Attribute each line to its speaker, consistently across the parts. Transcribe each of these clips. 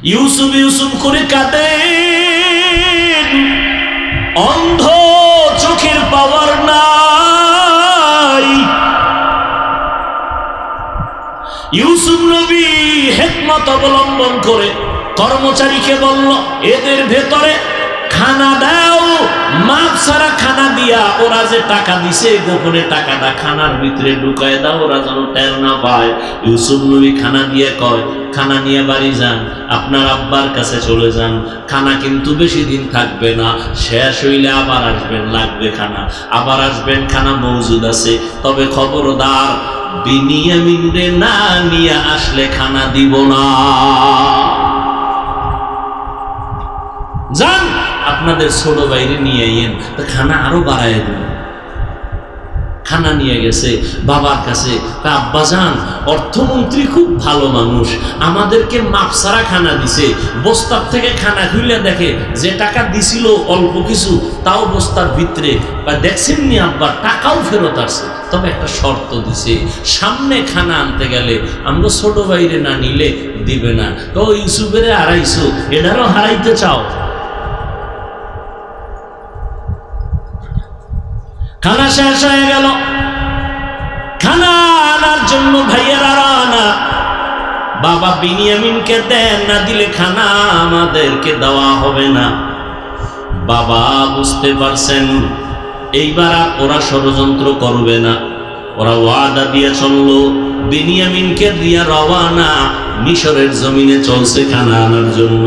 Speaker 1: ইউসুফ ইউসুফ করে কাঁদেন, অন্ধ চোখের পাওয়ার নাই। ইউসুফ নবী হিকমত অবলম্বন করে কর্মচারীকে বলল, এদের ভেতরে খানা দাও, মাপ ছাড়া খানা দিয়া ওরা যে টাকা দিছে গোপনে টাকাটা খানার ভিতরে ঢুকায় দাও, ওরা যেন টের না পায়। ইউসুফ নবী খানা দিয়ে কয়, খানা নিয়ে বাড়ি যান, আপনার আব্বার কাছে চলে যান, খানা কিন্তু বেশি দিন থাকবে না, শেষ হইলে আবার আসবেন, লাগবে খানা, আবার আসবেন, খানা মজুদ আছে, তবে খবরদার বিনিয়ামিনরে না নিয়ে আসলে খানা দিব না। যান আপনাদের ছোট বাইরে নিয়ে আইয়েন, খানা আরো বাড়ায় দিন। খানা নিয়ে গেছে বাবার কাছে, আব্বা যান অর্থমন্ত্রী খুব ভালো মানুষ, আমাদেরকে মাপ ছাড়া খানা দিছে, বস্তার থেকে খানা খুলে দেখে যে টাকা দিছিল অল্প কিছু, তাও বস্তার ভিতরে, দেখছেন নি আব্বা টাকাও ফেরত আসছে, তবে একটা শর্ত দিছে, সামনে খানা আনতে গেলে আমরা ছোট বাইরে না নিলে দিবে না। তো ইউসুফের হারাইছো, এটারও হারাইতে চাও? খানা শেষ হয়ে গেল, খানা আনার জন্য ভাইয়েরা রানা, বাবা বিনিয়ামিনকে দেন, না দিলে খানা আমাদেরকে দেওয়া হবে না। বাবা বুঝতে পারছেন এইবার আর ওরা ষড়যন্ত্র করবে না, ওরা ওয়াদা দিয়ে চললো, বিনিয়ামিনকে দিয়া রওয়ানা মিশরের জমিনে চলছে খানা আনার জন্য।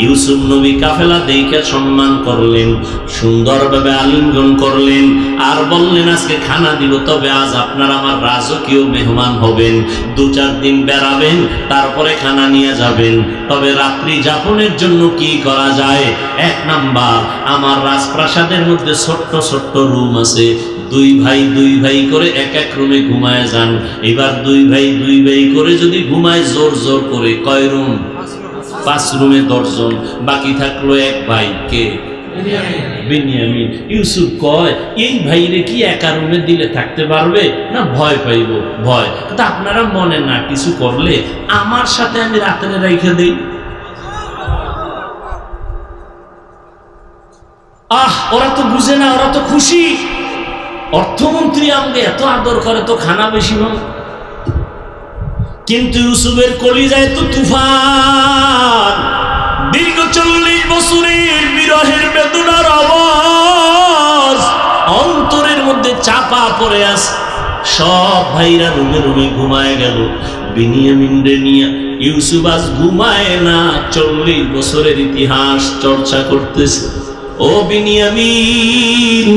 Speaker 1: ইউসুফ নবী কাফেলা দেখে সম্মান করলেন, সুন্দরভাবে আলিঙ্গন করলেন, আর বললেন আজকে খানা দিব, তবে আজ আপনারা আমার রাজকীয় মেহমান হবেন, 2-4 দিন বেড়াবেন, তারপরে খানা নিয়ে যাবেন। তবে রাত্রি যাপনের জন্য কি করা যায়? 1 নাম্বার, আমার রাজপ্রাসাদের মধ্যে ছোট্ট ছোট্ট রুম আছে, 2 ভাই করে এক এক রুমে ঘুমায় যান। এবার 2 ভাই করে যদি ঘুমায় জোর জোর করে, কয় রুম? 5 রুমে 10 জন, বাকি থাকলো 1 ভাই, কে? বিনিয়ামিন। ইউসুফ কয়, এই ভাইরে কি একা রুমে দিলে থাকতে পারবে না? ভয় পাইব, ভয়। তা আপনারা মনে না কিছু করলে আমার সাথে আমি রাতে রেখে দেই। ওরা তো বুঝে না, ওরা তো খুশি, অর্থমন্ত্রী আমাকে এত আদর করে, তো খানা বেশি হয়। কিন্তু ইউসুফের কলিজায় তো তুফান, দীর্ঘ 40 বছরের বিরহের বেদনার আওয়াজ অন্তরের মধ্যে চাপা পড়ে আছে। সব ভাইরা রুমে রুমে ঘুমায় গেল, বিনিয়ামিনরে নিয়ে ইউসুফ আজ ঘুমায় না, 40 বছরের ইতিহাস চর্চা করতেছে। ও বিনিয়ামিন,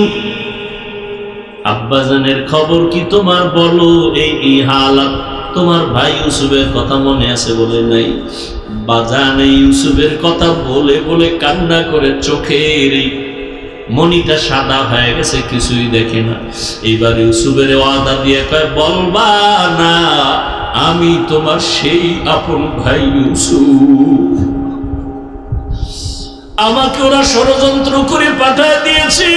Speaker 1: আব্বাজানের খবর কি তোমার? বলো, এই হালাত তোমার ভাই ইউসুফের কথা মনে আছে? বলে নাই। বাজান এই ইউসুফের কথা বলে বলে কান্না করে চোখের এই মনিটা সাদা হয়ে গেছে, কিছুই দেখে না। এইবার ইউসুফের ওয়াদা দিয়ে কয়, বলবা না আমি তোমার সেই আপন ভাই ইউসুফ, আমাকে ওরা ষড়যন্ত্র করে পাঠিয়ে দিয়েছে,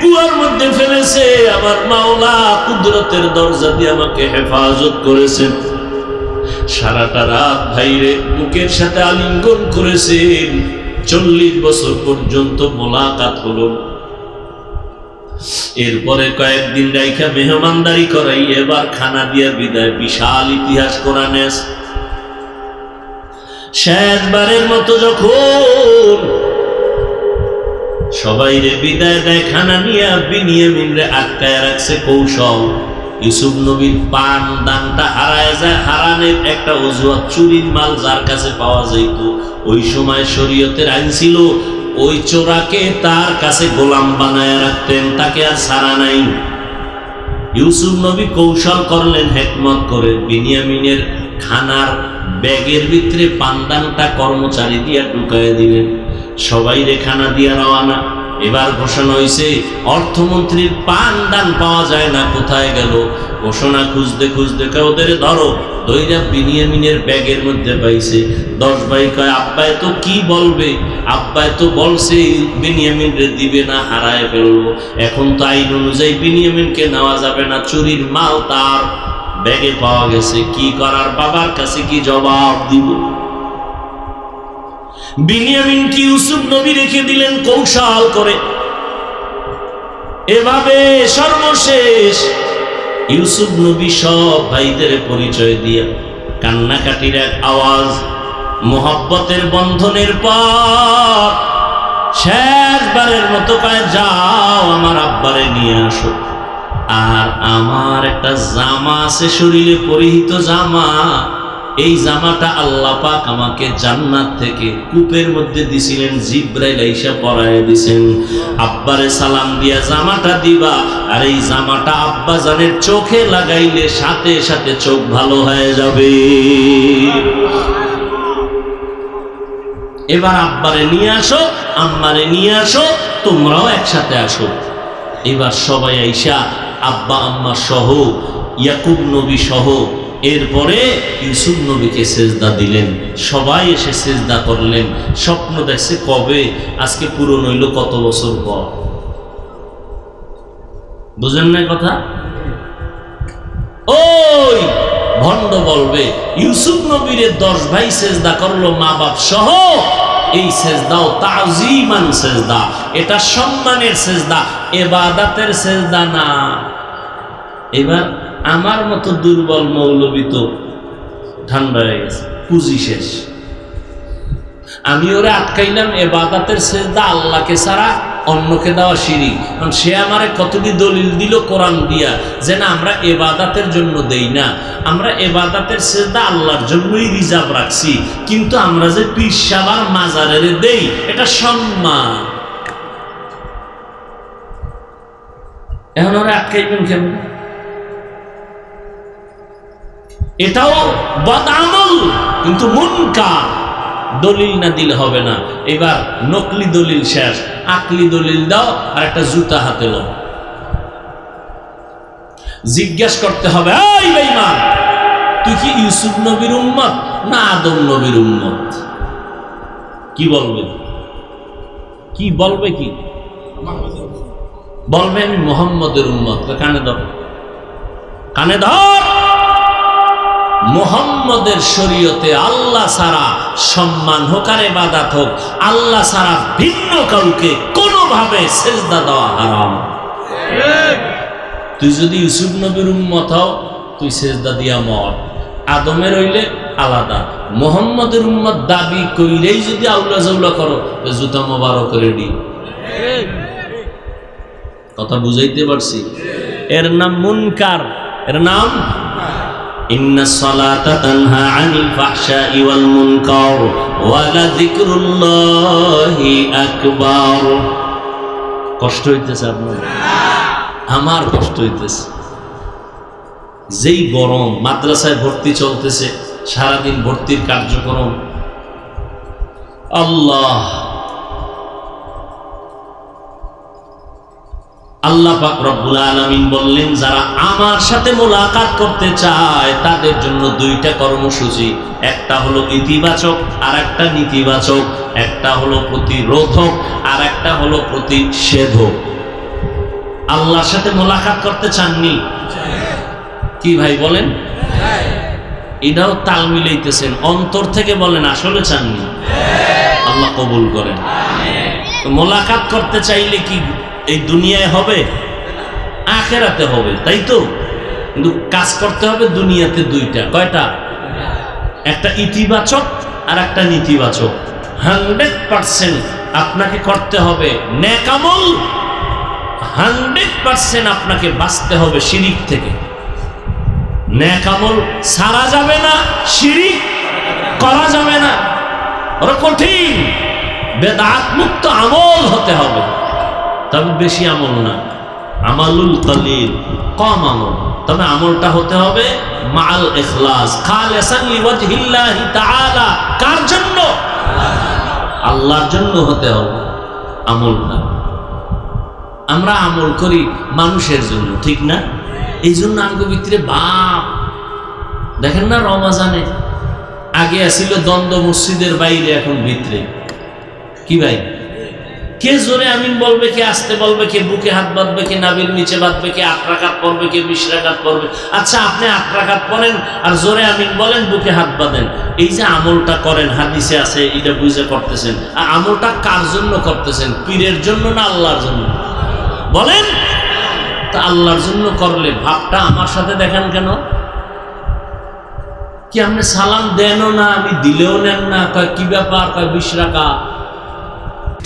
Speaker 1: কুয়ার মধ্যে ফেলেছে, আমার মাওলা কুদরতের দরজা দিয়ে আমাকে হেফাজত করেছেন। সারাটা রাত ভাইরে বুকের সাথে আলিঙ্গন করেছেন, 40 বছর পর্যন্ত মোলাকাত হলো। এরপরে কয়েকদিন রাইখা মেহমানদারি করাই এবার খানা দিয়া বিদায়। বিশাল ইতিহাস কোরআনে। শেষবারের মতো যখন সবাই রে বিদায় দেয়, খানা নিয়ে বিনিয়ামিনরে আটকায় রাখছে কৌশল। ইউসুফ নবীর পান দানটা হারায় যায়, হারানের একটা অজুহাত, চুরির মাল যার কাছে পাওয়া যাইত। ওই সময় শরীয়তের আইন ছিল, ওই চোরাকে তার কাছে গোলাম বানায় রাখতেন, তাকে আর ছাড়া নাই। ইউসুফ নবী কৌশল করলেন হিকমত করে, বিনিয়ামিনের খানার ব্যাগের ভিতরে পানদানটা কর্মচারী দিয়ে ঢুকায় দিলেন। সবাই রে খানা দিয়া রওয়ানা। এবার ঘোষণা হয়েছে, অর্থমন্ত্রীর পানদান পাওয়া যায় না, কোথায় গেল? ঘোষণা খুঁজতে খুঁজতে ওদের ধরো, দইরা বিনিয়ামিনের ব্যাগের মধ্যে পাইছে। 10 ভাই কয়, আব্বাই তো কি বলবে? আব্বাই তো বলছে বিনিয়ামিনরে দিবে না, হারায় ফেলবো। এখন তো আইন অনুযায়ী বিনিয়ামিনকে নেওয়া যাবে না, চুরির মাল তার। ব্যাগে পাওয়া গেছে। কি করার, বাবার কাছে কি জবাব দিব? বিনিয়ামিন কি ইউসুফ নবী রেখে দিলেন কৌশল করে। এভাবে সর্বশেষ ইউসুফ নবী সব ভাইদের পরিচয় দিয়ে কান্নাকাটির এক আওয়াজ, মোহব্বতের বন্ধনের পর শেষবারের মতো কয়, যাও আমার আব্বারে নিয়ে আসো। আর আমার একটা জামা আছে শরীরে পরিহিত জামা, এই জামাটা আল্লাহ পাক আমাকে জান্নাত থেকে কূপের মধ্যে দিছিলেন, জিব্রাইল আইসা পরায় দিছেন। আব্বারে সালাম দিয়া জামাটা দিবা, আর এই জামাটা আব্বা জানের চোখে লাগাইলে সাথে সাথে চোখ ভালো হয়ে যাবে। এবার আব্বারে নিয়ে আসো, আম্মারে নিয়ে আসো, তোমরাও একসাথে আসো। এবার সবাই আইসা আব্বা আম্মা সহ, ইয়াকুব নবী সহ, এরপরে ইউসুফ নবীকে সেজদা দিলেন। সবাই এসে সেজদা করলেন। স্বপ্ন দেখছে কবে, আজকে পূরণ হইল কত বছর পর। বুঝেন না কথা? ওই ভণ্ড বলবে ইউসুফ নবীরে 10 ভাই সেজদা করলো মা বাপ সহ। এই সেজদাও তাজিমান সেজদা, এটা সম্মানের সেজদা, ইবাদতের সেজদা না। এবার আমার মতো দুর্বল মৌলবী তো ঠান্ডা হয়ে গেছে, পুঁজি শেষ। আমি ওরে আটকাইলাম, ইবাদতের সেজদা আল্লাহকে ছাড়া অন্যকে দেওয়া শিরিক। কারণ সে আমারে কতটি দলিল দিল কোরআন দিয়া যে না, আমরা ইবাদতের জন্য দেই না, আমরা ইবাদতের সেজদা আল্লাহর জন্যই রিজার্ভ রাখছি, কিন্তু আমরা যে পীর সাহেবের মাজারের দেই এটা সম্মান। এখন ওরা আটকাইবেন কেমন? এটাও বদআমল, কিন্তু মুনকার। দলিল না দিলে হবে না। এবার নকলি দলিল শেষ, আকলি দলিল দাও, আর একটা জুতা হাতে লো। জিজ্ঞেস করতে হবে, এই বেঈমান, তুই কি ইউসুফ নবীর উম্মত না আদম নবীর উম্মত? কি বলবে? কি বলবে? কি বলবে? আমি মুহাম্মদের উম্মত। কানে ধর, কানে ধর। মুহাম্মদের শরীয়তে আল্লাহ ছাড়া সম্মান হোক আর ইবাদত হোক, আল্লাহ ছাড়া ভিন্ন কাউকে কোনোভাবে সেজদা দেওয়া হারাম। তুই যদি ইউসুফ নবীর উম্মত হও, তুই সেজদা দিয়া মর। আদমের হইলে আলাদা, মুহাম্মদের উম্মত দাবি কইলেই যদি আউলা জাউলা করো, জুতা মোবারক রেডি। কথা বুঝাইতে পারছি? এর নাম মুনকার, এর নাম ইন্নাস সালাতা তানহা আনিল ফাহশাই ওয়াল মুনকার ওয়া লাযিকরুল্লাহি আকবার। কষ্ট হইতেছে আপনার? আমার কষ্ট হইতেছে। যেই গরম, মাদ্রাসায় ভর্তি চলতেছে, সারাদিন ভর্তির কার্যক্রম। আল্লাহ পাক রব্বুল আলামিন বললেন, যারা আমার সাথে মোলাকাত করতে চায় তাদের জন্য 2টা কর্মসূচি। একটা হলো ইতিবাচক আর একটা নেতিবাচক। একটা হলো প্রতিরোধক আর একটা হলো প্রতিষেধক। আল্লাহর সাথে মোলাকাত করতে চাননি? কি ভাই বলেন? এটাও তাল মিলাইতেছেন, অন্তর থেকে বলেন আসলে চাননি? আল্লাহ কবুল করেন। মোলাকাত করতে চাইলে কি এই দুনিয়ায় হবে? আখেরাতে হবে, তাই তো? কিন্তু কাজ করতে হবে দুনিয়াতে 2টা। কয়টা? একটা ইতিবাচক আর একটা নেতিবাচক। 100% আপনাকে করতে হবে নেক আমল, 100% আপনাকে বাঁচতে হবে শিরিক থেকে। নেক আমল ছাড়া যাবে না, শিরিক করা যাবে না। ওরা কঠিন, বেদাত মুক্ত আমল হতে হবে, তবে বেশি আমল না। আমালুল কলিল, কম আমল, তবে আমলটা হতে হবে মাল ইখলাস, খালিসান লিওয়াজহিল্লাহি তাআলা। কার জন্য? আল্লাহর জন্য হতে হবে আমলটা। আমরা আমল করি মানুষের জন্য, ঠিক না? এই জন্য আমাদের ভিতরে বাপ দেখেন না, রমজানে আগে আসিল দ্বন্দ্ব মসজিদের বাইরে, এখন ভিতরে। কি ভাই? কে জোরে আমিন বলবে, কে আস্তে বলবে, কে বুকে হাত বাঁধবে, কে নাভির নিচে বাঁধবে, কে 8 রাকাত পড়বে, কে 20 রাকাত পড়বে। আচ্ছা, আপনি 8 রাকাত পড়েন আর জোরে আমিন বলেন, বুকে হাত বাঁধেন, এই যে আমলটা করেন হাদিসে আছে, এটা বুঝে করতেছেন। আর আমলটা কার জন্য করতেছেন? পীরের জন্য না আল্লাহর জন্য? বলেন। তা আল্লাহর জন্য করলে ভাবটা আমার সাথে দেখেন কেন? কি আপনি সালাম দেনও না, আমি দিলেও নেন না, কয় কি ব্যাপার, কয় 20 রাকাত।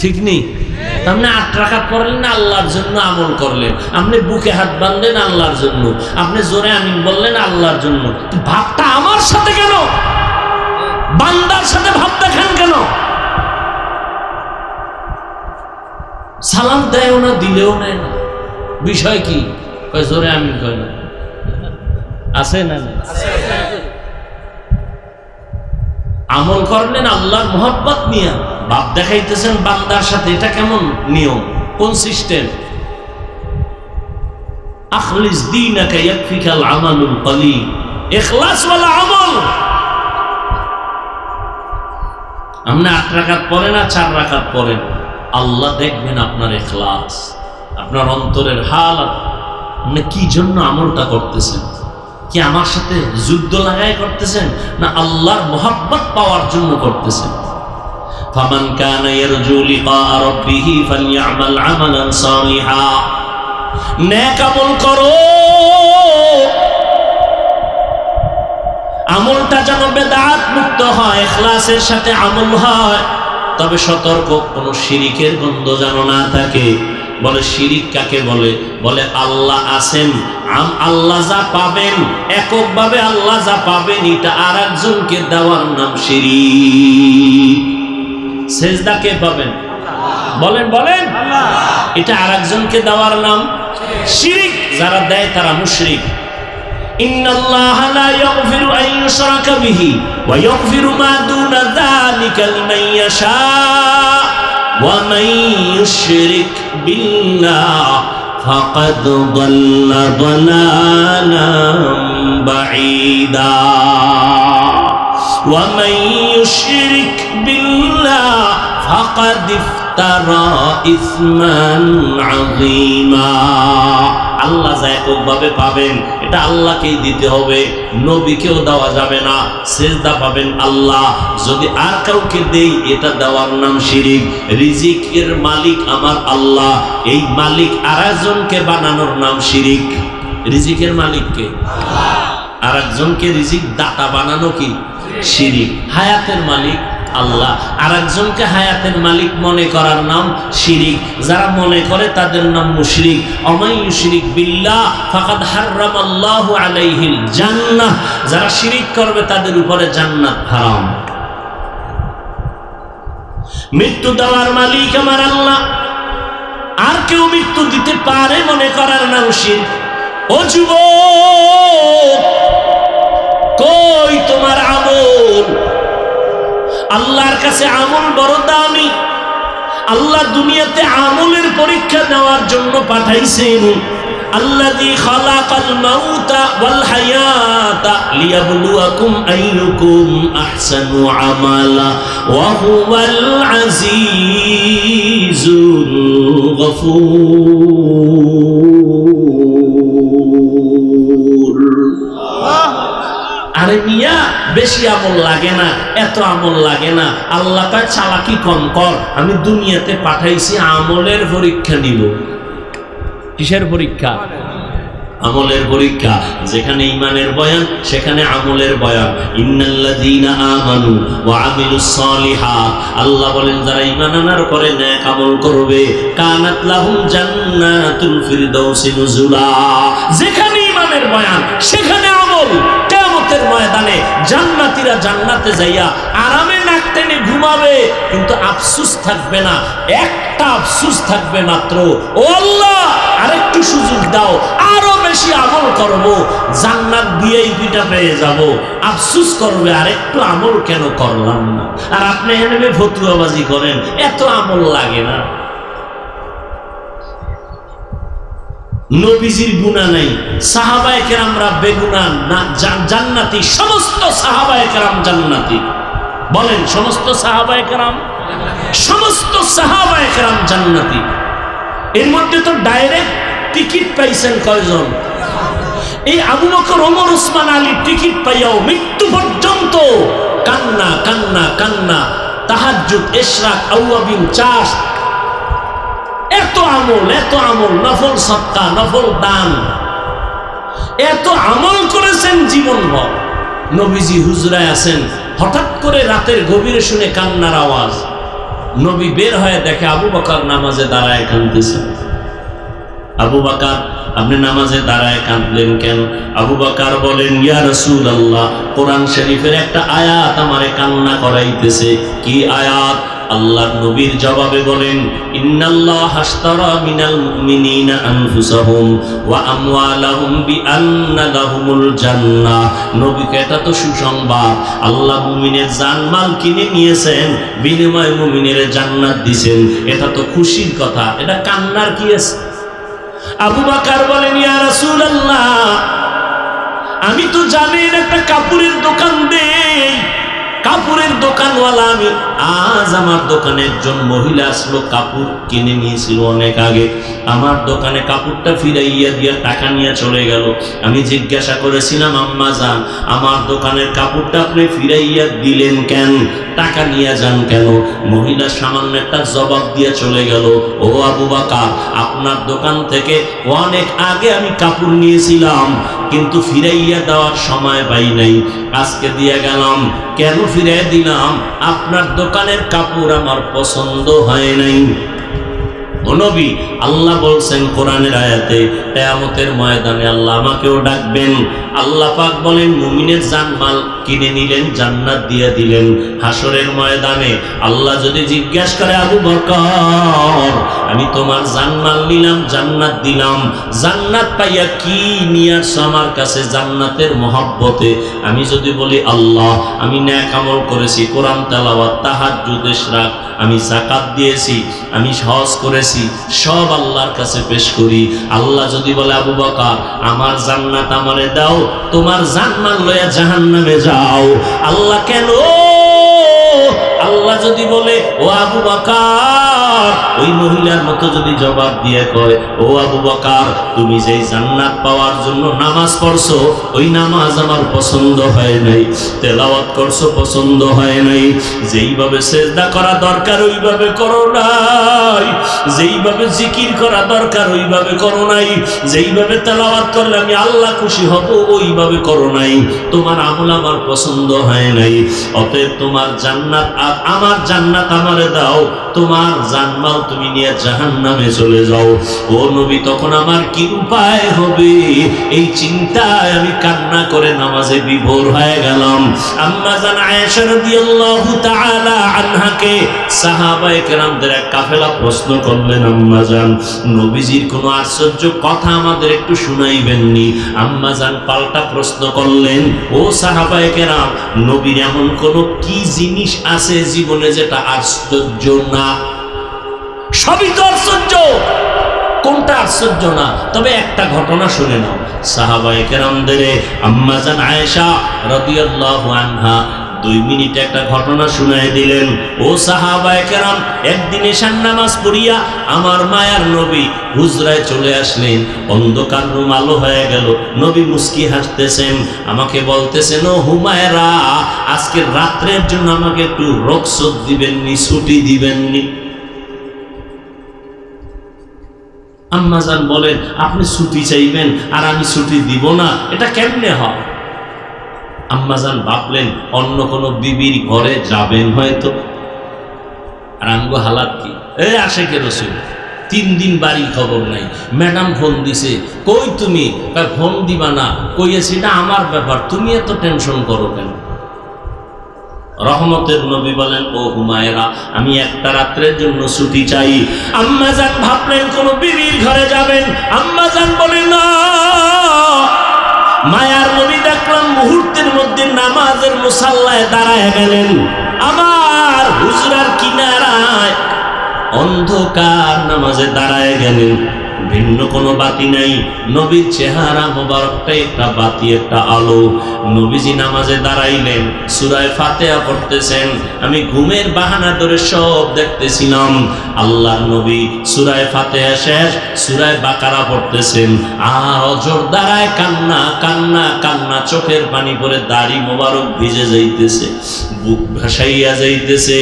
Speaker 1: ঠিক নেই? আপনি 8 রাকাত পড়লেন না, আল্লাহর জন্য আমল করলেন। আপনি বুকে হাত বাঁধলেন আল্লাহর জন্য, আপনি জোরে আমিন বললেন আল্লাহর জন্য। ভাবটা আমার সাথে কেন? বান্দার সাথে ভাব দেখেন কেন? সালাম দেয়ও না, দিলেও নেয় না, বিষয় কি? কয় জোরে আমিন কয় না। আছে না? আমল করলেন আল্লাহর মোহাব্বত নিয়ে, বাপ দেখাইতেছেন বান্দার সাথে। এটা কেমন নিয়ম, কোন সিস্টেম? আখলিস দীনাকা ইয়াকফিকাল আমালুল কলিল, ইখলাস ওয়ালা আমল। আপনি 8 রাকাত পড়েন আর 4 রাকাত পড়েন, আল্লাহ দেখবেন আপনার ইখলাস, আপনার অন্তরের হালত। আপনি কি জন্য আমলটা করতেছেন? কি আমার সাথে যুদ্ধ লাগাই করতেছেন, না আল্লাহর মোহাব্বত পাওয়ার জন্য করতেছেন? ফামান কানা ইয়ারজু লিকা রাব্বিহি ফালইআমাল আমালান সালিহা, নেক আমল করো, আমলটা যেন বেদাত মুক্ত হয়, ইখলাসের সাথে আমল হয়। তবে সতর্ক, কোন শিরিকের গন্ধ যেন না থাকে। বলে শিরিক কাকে বলে? বলে আল্লাহ আছেন, আল্লাহ যা পাবেন, এককভাবে আল্লাহ যা পাবেন, এটা আর একজনকে দেওয়ার নাম শিরিক। সেজদা কে পাবেন? বলেন বলেন। এটা আর একজনকে দেওয়ার নাম শিরিক। যারা দেয় তারা মুশরিক। ইন্নাল্লাহা লা ইয়াগফিরু আন ইউশরাকা বিহি ওয়া ইয়াগফিরু মা দুনা যালিকা লিমান ইয়াশা ওয়া মান ইউশরিক বিল্লাহ ফাকাদ দাল্লা দালালান বাঈদা ওয়া মান ইউশরিক বিল্লাহ ফাকাদ ইফতারা ইসমান আযীমা। আল্লাহ যা এককভাবে পাবেন, এটা আল্লাহকেই দিতে হবে, নবীকেও দেওয়া যাবে না। সেজদা পাবেন আল্লাহ, যদি আর কাউকে দেই এটা দেওয়ার নাম শিরিক। রিজিকের মালিক আমার আল্লাহ, এই মালিক আরেকজনকে বানানোর নাম শিরিক। রিজিকের মালিককে আর একজনকে রিজিক দাতা বানানো কি শিরিক। হায়াতের মালিক আল্লাহ, আর একজনকে হায়াতের মালিক মনে করার নাম শিরিক। যারা মনে করে তাদের নাম মুশরিক। ওমাই ইউশরিক বিল্লাহ ফাকাদ হারামাল্লাহু আলাইহিল জান্নাহ, যারা শিরিক করবে তাদের উপরে জান্নাত হারাম। মৃত্যু দেওয়ার মালিক আমার আল্লাহ, আর কেউ মৃত্যু দিতে পারে মনে করার নাম শিরক। ও যুবক, কই তোমার আমল? আল্লাহর কাছে আমল বড় দামি। আল্লাহ দুনিয়াতে আমলের পরীক্ষা দেওয়ার জন্য পাঠাইছেন। আল্লাযী খালাকাল মাউতা ওয়াল হায়াতা লিয়াবলুয়াকুম আইয়ুকুম আহসানু আমালা ওয়া হুয়াল আজিজুল গফুর। আরে মিয়া, বেশি আমল লাগে না, এত আমল লাগে না। আল্লাহ তার চালাকি কম কর, আমি দুনিয়াতে পাঠাইছি আমলের পরীক্ষা নিব। কিসের পরীক্ষা? আমলের পরীক্ষা। যেখানে ঈমানের বয়ান সেখানে আমলের বয়ান। ইন্নাল্লাযীনা আমানু ওয়া আমিলুস সালিহাত, আল্লাহ বলেন যারা ঈমান আনার পরে নেক আমল করবে, কানাত লাহুম জান্নাতুল ফিরদাউসি নুজুলা। যেখানে ঈমানের বয়ান সেখানে আমল। কিয়ামতের ময়দানে জান্নাতীরা জান্নাতে যাইয়া আরামে নাক টেনে ঘুমাবে, কিন্তু আফসোস থাকবে না। একটা আফসোস থাকবে মাত্র, ও আল্লাহ আরেকটু সুযোগ দাও, আরো বেশি আমল করব, জান্নাত দিয়েই দুইটা পেয়ে যাব। আফসোস করবে আরেকটু আমল কেন করলাম না। আর আপনি এনে ফতুয়াবাজি করেন, এত আমল লাগে না। নবীজির গুনাহ নাই, সাহাবায়ে কেরামরা বেগুনাহ না, জান্নাতি। সমস্ত সাহাবায়ে কেরাম জান্নাতি। বলেন, সমস্ত সাহাবায়ে কেরাম সমস্ত সাহাবায়ে কেরাম জান্নাতি। এর মধ্যে তো ডাইরেক্ট টিকিট পাইছেন কয়জন? এই আবু বকর, ওমর, ওসমান, আলী টিকিট পাইয়াও মৃত্যু পর্যন্ত কান্না কান্না কান্না, তাহাজ্জুদ, ইশরাক, আওয়াবিন, চাষ, এত আমল, নফল সদকা, নফল দান, এত আমল করেছেন জীবনভর। নবীজি হুজরায় আছেন, হঠাৎ করে রাতের গভীরে শুনে কান্নার আওয়াজ। নবী বের হয়ে দেখে আবু বকর নামাজে দাঁড়ায় কাঁদতেছেন। আবু বকর, আপনি নামাজে দাঁড়ায় কাঁদলেন কেন? আবু বকর বলেন, ইয়া রাসূলুল্লাহ, কোরআন শরীফের একটা আয়াত আমারে কান্না করাইতেছে। কি আয়াত? আল্লাহর নবীর জবাবে বলেন, ইন্নাল্লাহা হাশতারা মিনাল মুমিনিনা আনফুসাহুম ওয়া আমওয়ালাহুম বিআন্না লাহুমুল জান্নাহ। নবীকে এটা তো সুসংবাদ, আল্লাহ মুমিনের জানমাল কিনে নিয়েছেন, বিনিময়ে মুমিনের জান্নাত দিবেন। এটা তো খুশির কথা, এটা কান্নার কি আছে? আবু বকর বলেন, ইয়া রাসূলুল্লাহ, আমি তো জানি একটা কাপড়ের দোকান দেই, কাপড়ের দোকানওয়ালা আমি। আজ আমার দোকানে একজন মহিলা আসলো, কাপড় কিনে নিয়েছিল অনেক আগে। আমার দোকানে কাপড়টা ফিরাইয়া দিয়া টাকা নিয়ে চলে গেল। আমি জিজ্ঞাসা করেছিলাম, আম্মা জান, আমার দোকানের কাপড়টা আপনি ফিরাইয়া দিলেন কেন? টাকা নিয়ে যান কেন? মহিলা সামান্য একটা জবাব দিয়ে চলে গেল, ও আবু বকর, আপনার দোকান থেকে অনেক আগে আমি কাপড় নিয়েছিলাম, কিন্তু ফিরাইয়া দেওয়ার সময় পাই নাই, আজকে দিয়ে গেলাম। কেন ফিরাই দিলাম? আপনার দোকানের কাপড় আমার পছন্দ হয় নাই। ও নবী, আল্লাহ বলছেন কোরআনের আয়াতে, কিয়ামতের ময়দানে আল্লাহ আমাকেও ডাকবেন। আল্লাহ পাক বলেন, মুমিনের জানমাল কিনে নিলেন, জান্নাত দিয়ে দিলেন। হাসরের ময়দানে আল্লাহ যদি জিজ্ঞাসা করে, আবু বকর, আমি তোমার জানমাল নিলাম, জান্নাত দিলাম, জান্নাত পাইয়া কি নিয়ে আসছো আমার কাছে জান্নাতের মহব্বতে? আমি যদি বলি, আল্লাহ, আমি নেক আমল করেছি, কোরআন তেলাওয়াত, তাহাজ্জুদ, ইশরাক, আমি যাকাত দিয়েছি, আমি হজ করেছি, সব আল্লাহর কাছে পেশ করি। আল্লাহ যদি বলে, আবু বকর, আমার জান্নাত আমারে দাও, তোমার জানমাল লইয়া জাহান্নামে যাও। আল্লাহ কেন? আল্লাহ যদি বলে, ও আবু বকর, ওই মহিলার মতো যদি জবাব দিয়ে কয়, ও আবু বকর, তুমি যেই জান্নাত পাওয়ার জন্য নামাজ পড়ছো, ওই নামাজ আমার পছন্দ হয় নাই, তেলাওয়াত করছো পছন্দ হয় নাই, যেইভাবে সিজদা করা দরকার ওইভাবে করো নাই, যেইভাবে জিকির করা দরকার ওইভাবে করো নাই, যেইভাবে তেলাওয়াত করলে আমি আল্লাহ খুশি হব ওইভাবে করো নাই, তোমার আমল আমার পছন্দ হয় নাই, অতএব তোমার জান্নাত আমার জান্নাত আমারে দাও, তোমার জানমাল তুমি নিয়ে জাহান্নামে চলে যাও। ও নবী, তখন আমার কি উপায় হবে? এই চিন্তায় আমি কান্না করে নামাজে বিভোর হয়ে গেলাম। আম্মা জান আয়েশা রাদিয়াল্লাহু তাআলা আনহাকে সাহাবায়ে কেরামদের এক কাফেলা প্রশ্ন করলেন, আম্মা জান, নবীজির কোনো আশ্চর্য কথা আমাদের একটু শুনাইবেননি? আম্মা জান পাল্টা প্রশ্ন করলেন, ও সাহাবায়ে কেরাম, নবীর এমন কোন কি জিনিস আছে জীবনে যেটা আশ্চর্য না? সবই তো আশ্চর্য, কোনটা আশ্চর্য না? তবে একটা ঘটনা শুনে নাও। সাহাবায়ে কেরামদের আম্মা জান আয়েশা রাদিয়াল্লাহু আনহা 2 মিনিটে একটা ঘটনা শুনাই দিলেন। ও সাহাবায়ে কেরাম, একদিন এশার নামাজ পড়িয়া আমার মায়ার নবী হুজরায় চলে আসলেন। অন্ধকার রুম আলো হয়ে গেল। নবী মুস্কি হাসতেছেন, আমাকে বলতেছেন, ও হুমায়রা, আজকে রাত্রের জন্য আমাকে একটু রুখসত দিবেননি, ছুটি দিবেননি? আম্মাজান বলেন, আপনি ছুটি চাইবেন আর আমি ছুটি দিব না, এটা কেমনে হয়? আম্মাজান ভাবলেন অন্য কোনো বিবির ঘরে যাবেন হয়তো। আর আমগো হালাত কি? আশেকে রসুল 3 দিন বাড়ি খবর নাই। ম্যাডাম ফোন দিছে, কই তুমি? ফোন দিবা না, কইয়েছি না আমার ব্যাপার, তুমি এত টেনশন করো কেন? রহমতের নবী বলেন, ও হুমায়রা, আমি একটা রাত্রের জন্য ছুটি চাই। আম্মাজান ভাবলেন কোন বিবির ঘরে যাবেন। আম্মাজান বলেন, না। মায়ার নবী দেখলাম মুহূর্তের মধ্যে নামাজের মুসাল্লায় দাঁড়ায় গেলেন। আমার হুজরার কিনারায় অন্ধকার নামাজে দাঁড়ায় গেলেন। ভিন্ন কোনো বাতি নাই, নবীর চেহারা মোবারকটাই একটা বাতি, একটা আলো। নবীজি নামাজে দাঁড়াইলেন, সূরা ফাতিহা পড়তেছেন, আমি ঘুমের বাহানা ধরে সব দেখতেছিলাম। আল্লাহর নবী সূরা ফাতিহা শেষ, সূরা বাকারা পড়তেছেন, আর অজর দাঁড়ায় কান্না কান্না কান্না, চোখের পানি পড়ে দাড়ি মোবারক ভিজে যাইতেছে, বুক ভাসাইয়া যাইতেছে।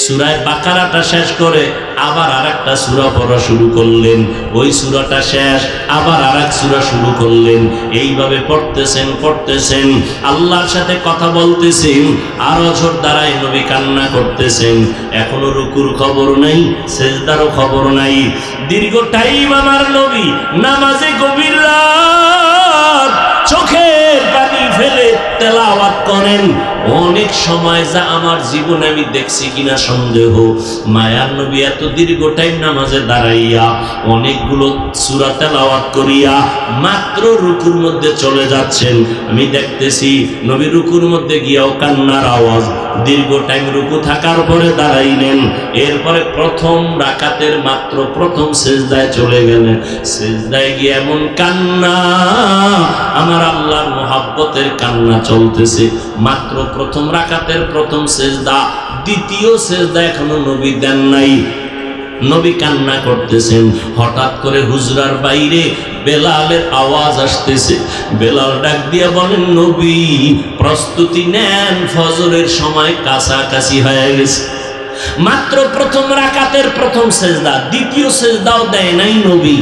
Speaker 1: সূরা বাকারাটা শেষ করে আবার আরেকটা সূরা পড়া শুরু করলেন, ওই সূরাটা শেষ আবার আরেক সূরা শুরু করলেন। এইভাবে পড়তেছেন পড়তেছেন, আল্লাহর সাথে কথা বলতেছেন, আর অঝর দ্বারায় নবী কান্না করতেছেন। এখনো রুকুর খবর নাই, সেজদারও খবর নাই। দীর্ঘ টাইম আমার নবী নামাজে গভীর রাত চোখের পানি ফেলে তেলাওয়াত করেন। অনেক সময় যা আমার জীবনে আমি দেখছি কিনা সন্দেহ, মায়ার নবী এত দীর্ঘ টাইম নামাজে দাঁড়াইয়া অনেকগুলো সূরা তেলাওয়াত করিয়া মাত্র রুকুর মধ্যে চলে যাচ্ছেন। আমি দেখতেছি নবী রুকুর মধ্যে গিয়াও কান্নার আওয়াজ। দীর্ঘ টাইম রুকু থাকার পরে দাঁড়াইলেন, এরপরে প্রথম রাকাতের মাত্র প্রথম সেজদায় চলে গেলেন। সেজদায় গিয়ে এমন কান্না, আমার আল্লাহর মুহাব্বতের কান্না চলতেছে। মাত্র প্রথম রাকাতের প্রথম সেজদা, দ্বিতীয় সেজদা এখনো নবী দেন নাই, নবী কান্না করতেছেন। হঠাৎ করে হুজরার বাইরে বেলালের আওয়াজ আসতেছে। বেলাল ডাক দিয়ে বলেন, নবী প্রস্তুতি নেন, ফজরের সময় কাছাকাছি হয়ে গেছে। মাত্র প্রথম রাকাতের প্রথম সেজদা, দ্বিতীয় সেজদাও দেয় নাই নবী।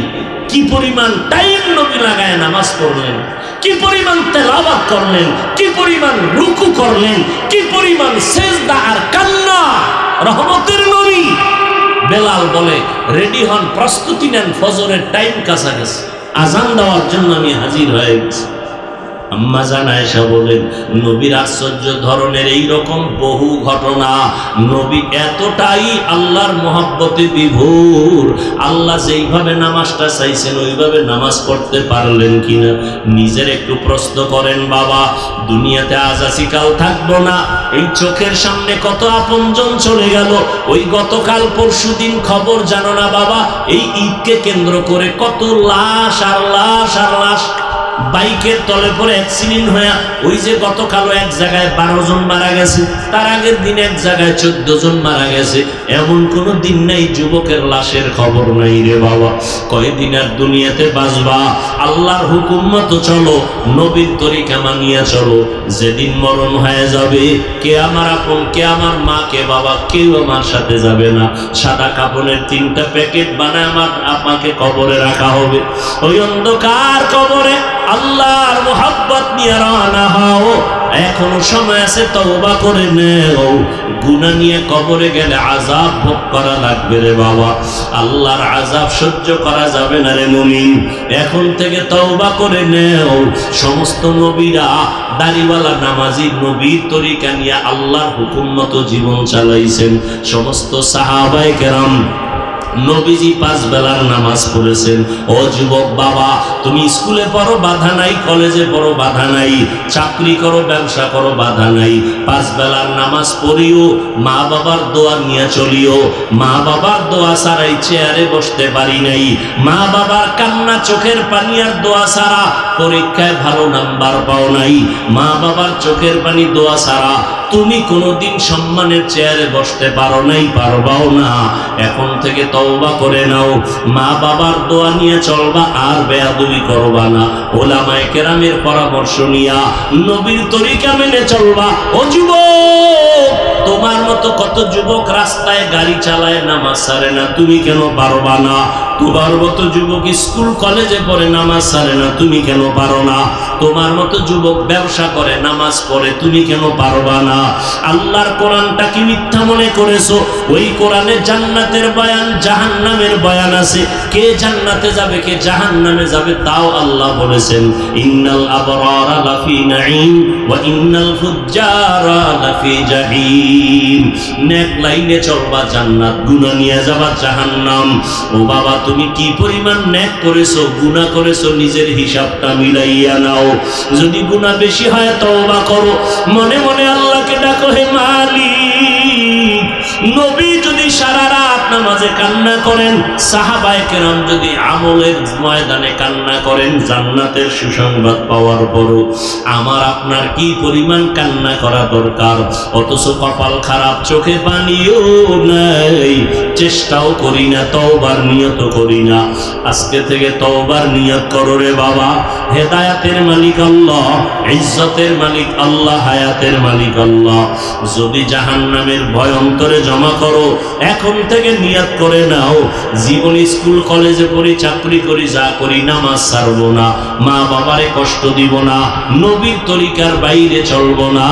Speaker 1: কি পরিমাণ টাইম নবী লাগায় নামাজ পড়লেন, কি পরিমাণ তেলাওয়াত করলেন, কি পরিমাণ রুকু করলেন, কি পরিমাণ সেজদা আর কান্না। রহমতের নবী। বেলাল বলে, রেডি হন, প্রস্তুতি নেন, ফজরের টাইম কাছাকাছি, আজান দেওয়ার জন্য আমি হাজির হয়ে গেছি। আম্মা জান আয়েশা বলেন, নবীর আশ্চর্য ধরনের এই রকম বহু ঘটনা। নবী এতটাই আল্লাহর মহব্বতে বিভোর, আল্লাহ যেইভাবে নামাজটা চাইছেন ওইভাবে নামাজ পড়তে পারলেন কিনা নিজের একটু প্রশ্ন করেন। বাবা, দুনিয়াতে আজ আছি কাল থাকবো না, এই চোখের সামনে কত আপনজন চলে গেল। ওই গতকাল পরশুদিন খবর জানো না বাবা, এই ঈদকে কেন্দ্র করে কত লাশ আর লাশ আর লাশ বাইকের তলে পরে অ্যাক্সিডেন্ট হয়ে, ওই যে গতকালও এক জায়গায় 12 জন মারা গেছে, তার আগের দিন এক জায়গায় 14 জন মারা গেছে। এমন কোন দিন নাই যুবকের লাশের খবর নাই রে বাবা। কয়দিন আর দুনিয়াতে বাঁচবা? আল্লাহর হুকুম মতো চলো, নবীর তরিকা মানিয়া চলো। যেদিন মরণ হয়ে যাবে, কে আমার আপন, কে আমার মা, কে বাবা, কেউ আমার সাথে যাবে না। সাদা কাপড়ের 3টা প্যাকেট বানায় আমাকে কবরে রাখা হবে। ওই অন্ধকার কবরে আল্লাহর মুহাব্বত নিয়ে রওনা হও। এখনো সময় আছে, তওবা করে নেও। গুনাহ নিয়ে কবরে গেলে আযাব ভোগ করা লাগবে রে বাবা। আল্লাহর আযাব সহ্য করা যাবে না রে মুমিন। এখন থেকে তওবা করে নেও। সমস্ত নবীরা দাড়িওয়ালা নামাজি নবীর তরিকা নিয়ে আল্লাহর হুকুম মতো জীবন চালাইছেন। সমস্ত সাহাবায়ে কেরাম নবীজি 5 বেলার নামাজ পড়েছেন। ও যুবক বাবা, তুমি স্কুলে পড়ো বাধা নাই, কলেজে পড়ো বাধা নাই, চাকরি করো, ব্যবসা করো বাধা নাই, 5 বেলার নামাজ পড়িও, মা বাবার দোয়া নিয়ে চলিও। মা বাবার দোয়া ছাড়াই চেয়ারে বসতে পারি নাই, মা বাবার কান্না চোখের পানি আর দোয়া ছাড়া পরীক্ষায় ভালো নাম্বার পাও নাই, মা বাবার চোখের পানি দোয়া ছাড়া তুমি কোনোদিন সম্মানের চেয়ারে বসতে পারো নাই, পারবাও না। এখন থেকে তওবা করে নাও, মা বাবার দোয়া নিয়ে চলবা, আর বেয়াদবি করবা না। ওলামায়ে কেরামের পরামর্শ নিয়া নবীর তরিকা মেনে চলবা। ও যুবক, তোমার মতো কত যুবক রাস্তায় গাড়ি চালায়, নামাজ ছাড়ে না, তুমি কেন পারবা না? তোমার মতো যুবক স্কুল কলেজে পড়ে, নামাজ ছাড়ে না, তুমি কেন পারো না? তোমার মতো যুবক ব্যবসা করে, নামাজ পড়ে, তুমি কেন পারবা না? আল্লাহর কোরআনটা কি মিথ্যা মনে করেছো? ওই কোরআনে জান্নাতের বয়ান, জাহান্নামের বয়ান আছে। কে জান্নাতে যাবে, কে জাহান্নামে যাবে তাও আল্লাহ বলেছেন। ইন্নাল আবরারা লাফি নাঈম ওয়া ইন্নাল ফুজ্জারা লাফি জাহিম। নেক লাইনে চলবা জান্নাত, গুনাহ নিয়ে যাবা জাহান্নাম। ও বাবা, তুমি কি পরিমাণ নেক করেছো, গুনাহ করেছো, নিজের হিসাবটা মিলাইয়া নাও। যদি গুনাহ বেশি হয় তওবা করো, মনে মনে আল্লাহকে ডাকো, হে মালিক। নবী যদি সারা রাত নামাজে কান্না করেন, সাহাবায়ে কেরাম যদি আমলের ময়দানে কান্না করেন জান্নাতের সুসংবাদ পাওয়ার পরও আমার আপনার কি পরিমাণ কান্না করা দরকার। অথচ কপাল খারাপ, চোখে পানিও নাই, চেষ্টাও করি না, তওবার নিয়ত করি না। আজকে থেকে তওবার নিয়ত করো রে বাবা। হেদায়াতের মালিক আল্লাহ, ইজ্জতের মালিক আল্লাহ, হায়াতের মালিক আল্লাহ। যদি জাহান্নামের ভয় অন্তরে জমা করো, এখন থেকে নিয়ত করে নাও, জীবন স্কুল কলেজে পড়ি, চাকরি করি, যা করি, নামাজ ছাড়বো না, মা বাবারে কষ্ট দিব না, নবীর তরিকার বাইরে চলবো না,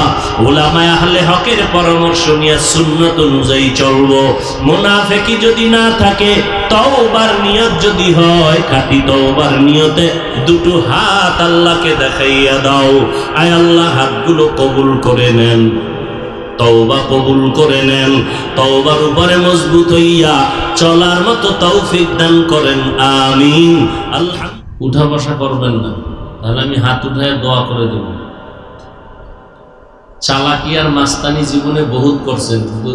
Speaker 1: উলামায়ে আহলে হকের পরামর্শ নিয়ে সুন্নাত অনুযায়ী চলবো। মুনাফিকি যদি না থাকে, তওবার নিয়ত যদি হয়, খাঁটি তওবার নিয়তে দুটো হাত আল্লাহকে দেখাইয়া দাও। আয় আল্লাহ, হাতগুলো কবুল করে নেন, তওবা কবুল করে নেন, তওবার উপরে মজবুত হইয়া চলার মতো তৌফিক দান করেন, আমিন। আল্লাহ উঠা বসা করবেন না, তাহলে আমি হাত উঠায় দোয়া করে দেব। চালাকি আর মাস্তানি জীবনে বহুত করছেন, কিন্তু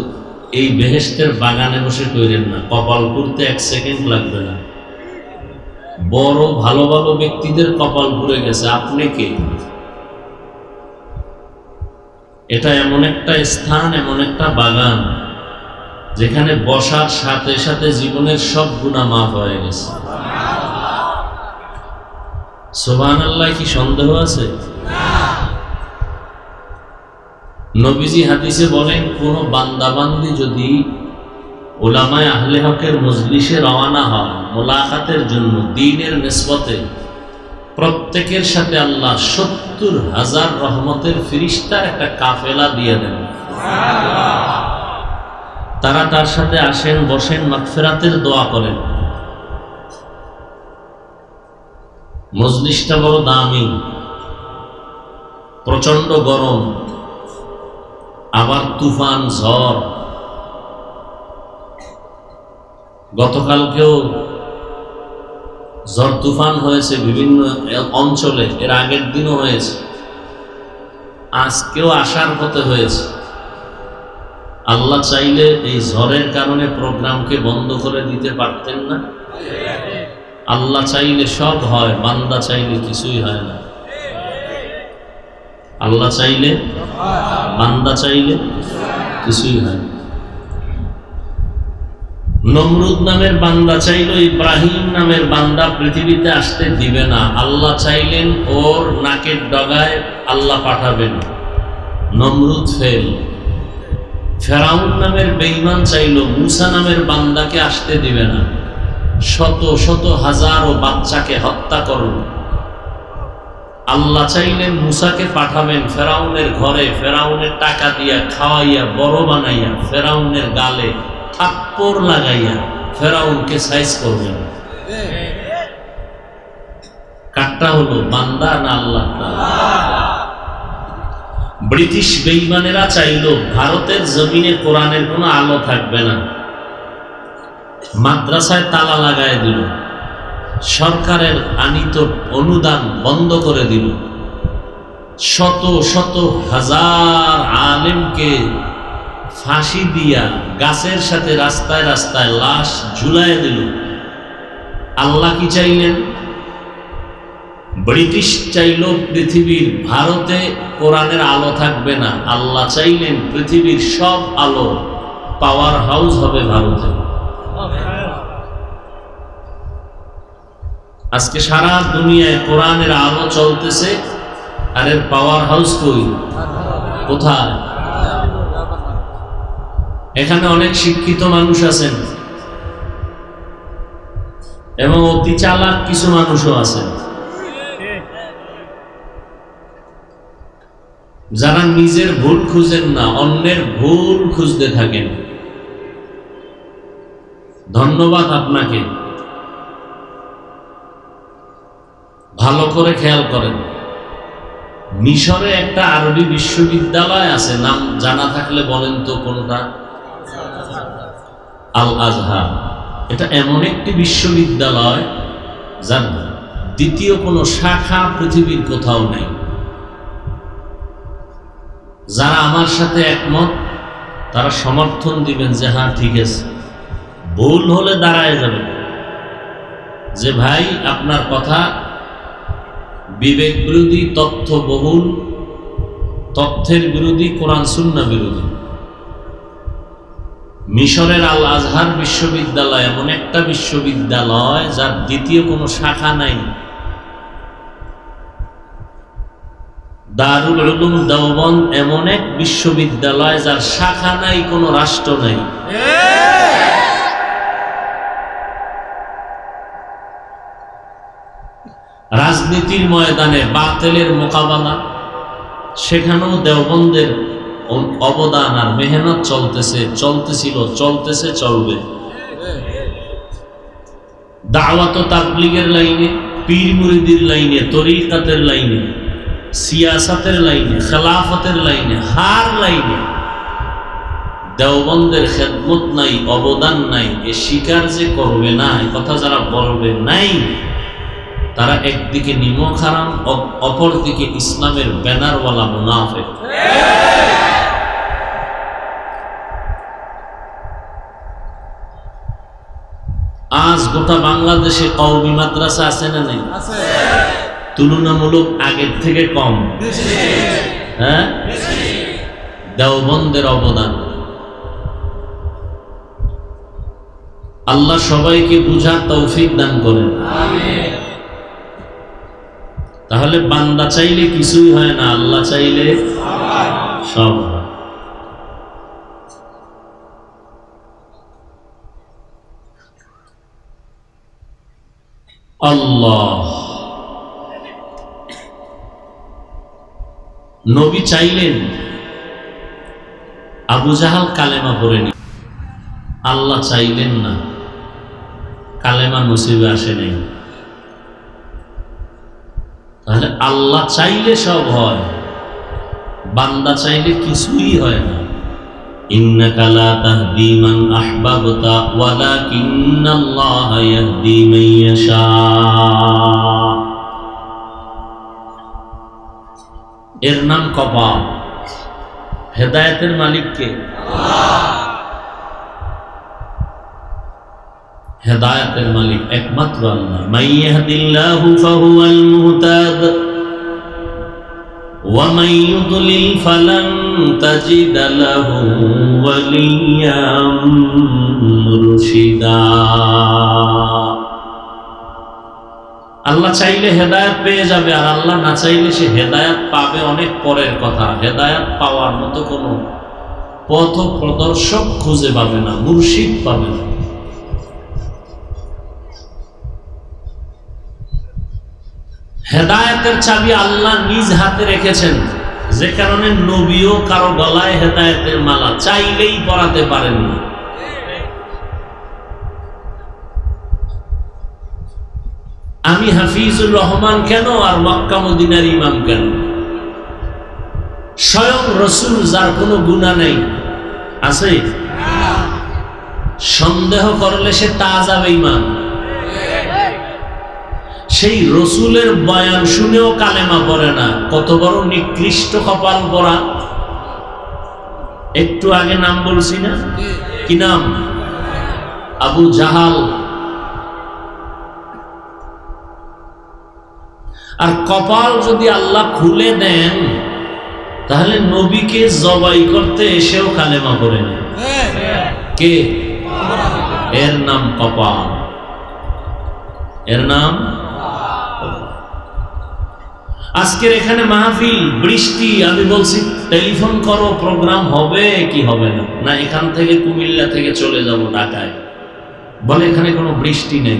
Speaker 1: এই বেহেশতের বাগানে বসে কইরেন না। কপাল পুড়তে 1 সেকেন্ড লাগবে না। বড় ভালো ভালো ব্যক্তিদের কপাল পুড়ে গেছে, আপনি কে? এটা এমন একটা স্থান, এমন একটা বাগান যেখানে বসার সাথে সাথে জীবনের সব গুনাহ মাফ হয়ে গেছে। সুবহানাল্লাহ, কি সন্দেহ আছে? নবীজি হাদিসে বলেন, কোন বান্দাবান্দি যদি উলামায়ে আহলে হকের মজলিসে রওনা হয় মোলাকাতের জন্য দ্বীনের নিসবতে, প্রত্যেকের সাথে আল্লাহ 70,000 রহমতের ফেরেশতার একটা কাফেলা দিয়ে দেন। তারা তার সাথে আসেন, বসেন, মাগফিরাতের দোয়া করেন। মজলিসটা বড় দামি, প্রচন্ড গরম, আবার তুফান ঝড়। গতকালকেও ঝড় তুফান হয়েছে বিভিন্ন অঞ্চলে, এর আগের দিনও হয়েছে, আজকেও আসার পথে হয়েছে। আল্লাহ চাইলে এই ঝড়ের কারণে প্রোগ্রামকে বন্ধ করে দিতে পারতেন না? আল্লাহ চাইলে সব হয়, বান্দা চাইলে কিছুই হয় না। আল্লাহ চাইলে, বান্দা চাইলে কিছুই হয় না। নমরুদ নামের বান্দা চাইল ইব্রাহিম নামের বান্দা পৃথিবীতে আসতে দিবে না। আল্লাহ চাইলেন ওর নাকের ডগায় আল্লাহ পাঠাবেন, নমরুদ ফেল। ফেরাউন নামের বেঈমান চাইল মুসা নামের বান্দাকে আসতে দিবে না, শত শত হাজারো বাচ্চাকে হত্যা করল। আল্লাহ চাইলেন মুসাকে পাঠাবেন ফেরাউনের ঘরে, ফেরাউনের টাকা দিয়া খাওয়াইয়া বড় বানাইয়া, ফেরাউনের গালে থাপ্পড় লাগাইয়া ফেরাউনকে সাইজ করবেন। কাটটা হলো বান্দা না আল্লাহ? ব্রিটিশ বেঈমানেরা চাইল ভারতের জমিনে কোরআনের কোনো আলো থাকবে না, মাদ্রাসায় তালা লাগায় দিল, সরকারের আনিত অনুদান বন্ধ করে দিল, শত শত হাজার আলেমকে ফাঁসি দিয়া গাছের সাথে রাস্তায় রাস্তায় লাশ ঝুলাইয়া দিল। আল্লাহ কি চাইলেন? ব্রিটিশ চাইল পৃথিবীর ভারতে কোরআনের আলো থাকবে না, আল্লাহ চাইলেন পৃথিবীর সব আলো পাওয়ার হাউস হবে ভারতে। আজকে সারা দুনিয়ায় কোরআনের আলো চলতেছে, আর এর পাওয়ার হাউস কই? কোথায়? এখানে অনেক শিক্ষিত মানুষ আছেন এবং অতি চালাক কিছু মানুষও আছেন, যারা নিজের ভুল খুঁজেন না, অন্যের ভুল খুঁজতে থাকেন। ধন্যবাদ আপনাকে। ভালো করে খেয়াল করেন, মিশরে একটা আরবি বিশ্ববিদ্যালয় আছে, নাম জানা থাকলে বলেন তো কোনটা? আল আজহার। এটা এমন একটি বিশ্ববিদ্যালয় যার দ্বিতীয় কোনো শাখা পৃথিবীর কোথাও নেই। যারা আমার সাথে একমত তারা সমর্থন দিবেন যে হ্যাঁ ঠিক আছে। ভুল হলে দাঁড়ায় যাবে যে ভাই আপনার কথা বিবেক বিরোধী, তথ্য বহুল, তথ্যের বিরোধী, কোরআন সুন্নাহ বিরোধী। মিশরের আল আজহার বিশ্ববিদ্যালয় এমন একটা বিশ্ববিদ্যালয় যার দ্বিতীয় কোনো শাখা নাই। দারুল উলুম দেওবন্দ এমন এক বিশ্ববিদ্যালয় যার শাখা নাই, কোনো রাষ্ট্র নাই। রাজনীতির ময়দানে বাতিলের মোকাবেলা, সেখানেও দেওবন্দের অবদান আর মেহনত চলতেছে, চলতেছিল, চলতেছে, চলবে। দাওয়াত ও তাবলীগের লাইনে, পীর মুরিদির লাইনে, তরিকাতের লাইনে, সিয়াসাতের লাইনে, খেলাফতের লাইনে, হার লাইনে দেওবন্দের খেদমত নাই, অবদান নাই। এ স্বীকার যে করবে না, এ কথা যারা বলবে নাই, তারা একদিকে নিমক হারাম, অপরদিকে ইসলামের ব্যানারওয়ালা মুনাফিক। আজ গোটা বাংলাদেশে কওমি মাদ্রাসা আছে না নেই? তুলনামূলক আগের থেকে কম। হ্যাঁ, দেওবন্দের অবদান। আল্লাহ সবাইকে বুঝার তৌফিক দান করেন। তাহলে বান্দা চাইলে কিছুই হয় না, আল্লাহ চাইলে সব হয়। আল্লাহ নবী চাইলেন আবু জাহাল কালেমা পড়েনি, আল্লাহ চাইলেন না, কালেমা নসিবে আসে নাই। তাহলে আল্লাহ চাইলে সব হয়, বান্দা চাইলে কিছুই হয় না। ইন্নাকা লা তাহদি মান আহবাবতা ওয়ালাকিন্নাল্লাহা ইয়াহদি মান ইয়াশা। এর নাম কপাল। হেদায়েতের মালিক কে? আল্লাহ। হেদায়েতের মালিক একমাত্র আল্লাহ। মান ইয়াহদিল্লাহু ফাহুয়াল মুহতাদ ওয়া মান ইউদ্লিল ফালান তাজিদ লাহু ওয়ালিয়্যাম মুরশিদা। আল্লাহ চাইলে হেদায়েত পেয়ে যাবে, আর আল্লাহ না চাইলে সে হেদায়েত পাবে অনেক পরের কথা। হেদায়েত পাওয়ার মতো কোনো পথ প্রদর্শক খুঁজে পাবে না, মুর্শিদ পাবে না। হেদায়েতের চাবি আল্লাহ নিজ হাতে রেখেছেন, যে কারণে নবীও কারো গলায় হেদায়েতের মালা চাইলেই পরাতে পারেন না। আমি হাফিজুর রহমান কেন আর মক্কা মদিনার ইমাম কেন? স্বয়ং রসুল যার কোনো গুনাহ নেই আছে? সন্দেহ করলে সে তাজা বেঈমান। সেই রসুলের বয়ান শুনেও কালেমা পড়ে না, কত বড় নিকৃষ্ট কপাল পরা। একটু আগে নাম বলছি না, কি নাম? আবু জাহাল। আর কপাল যদি আল্লাহ খুলে দেন, তাহলে নবীকে জবাই করতে এসেও কালেমা পড়ে না। কে? এর নাম কপাল, এর নাম। আজকের এখানে মাহফিল, বৃষ্টি, আমি বলছি টেলিফোন করো, প্রোগ্রাম হবে কি হবে না? না, এখান থেকে কুমিল্লা থেকে চলে যাব ঢাকায়, বলে এখানে কোনো বৃষ্টি নেই,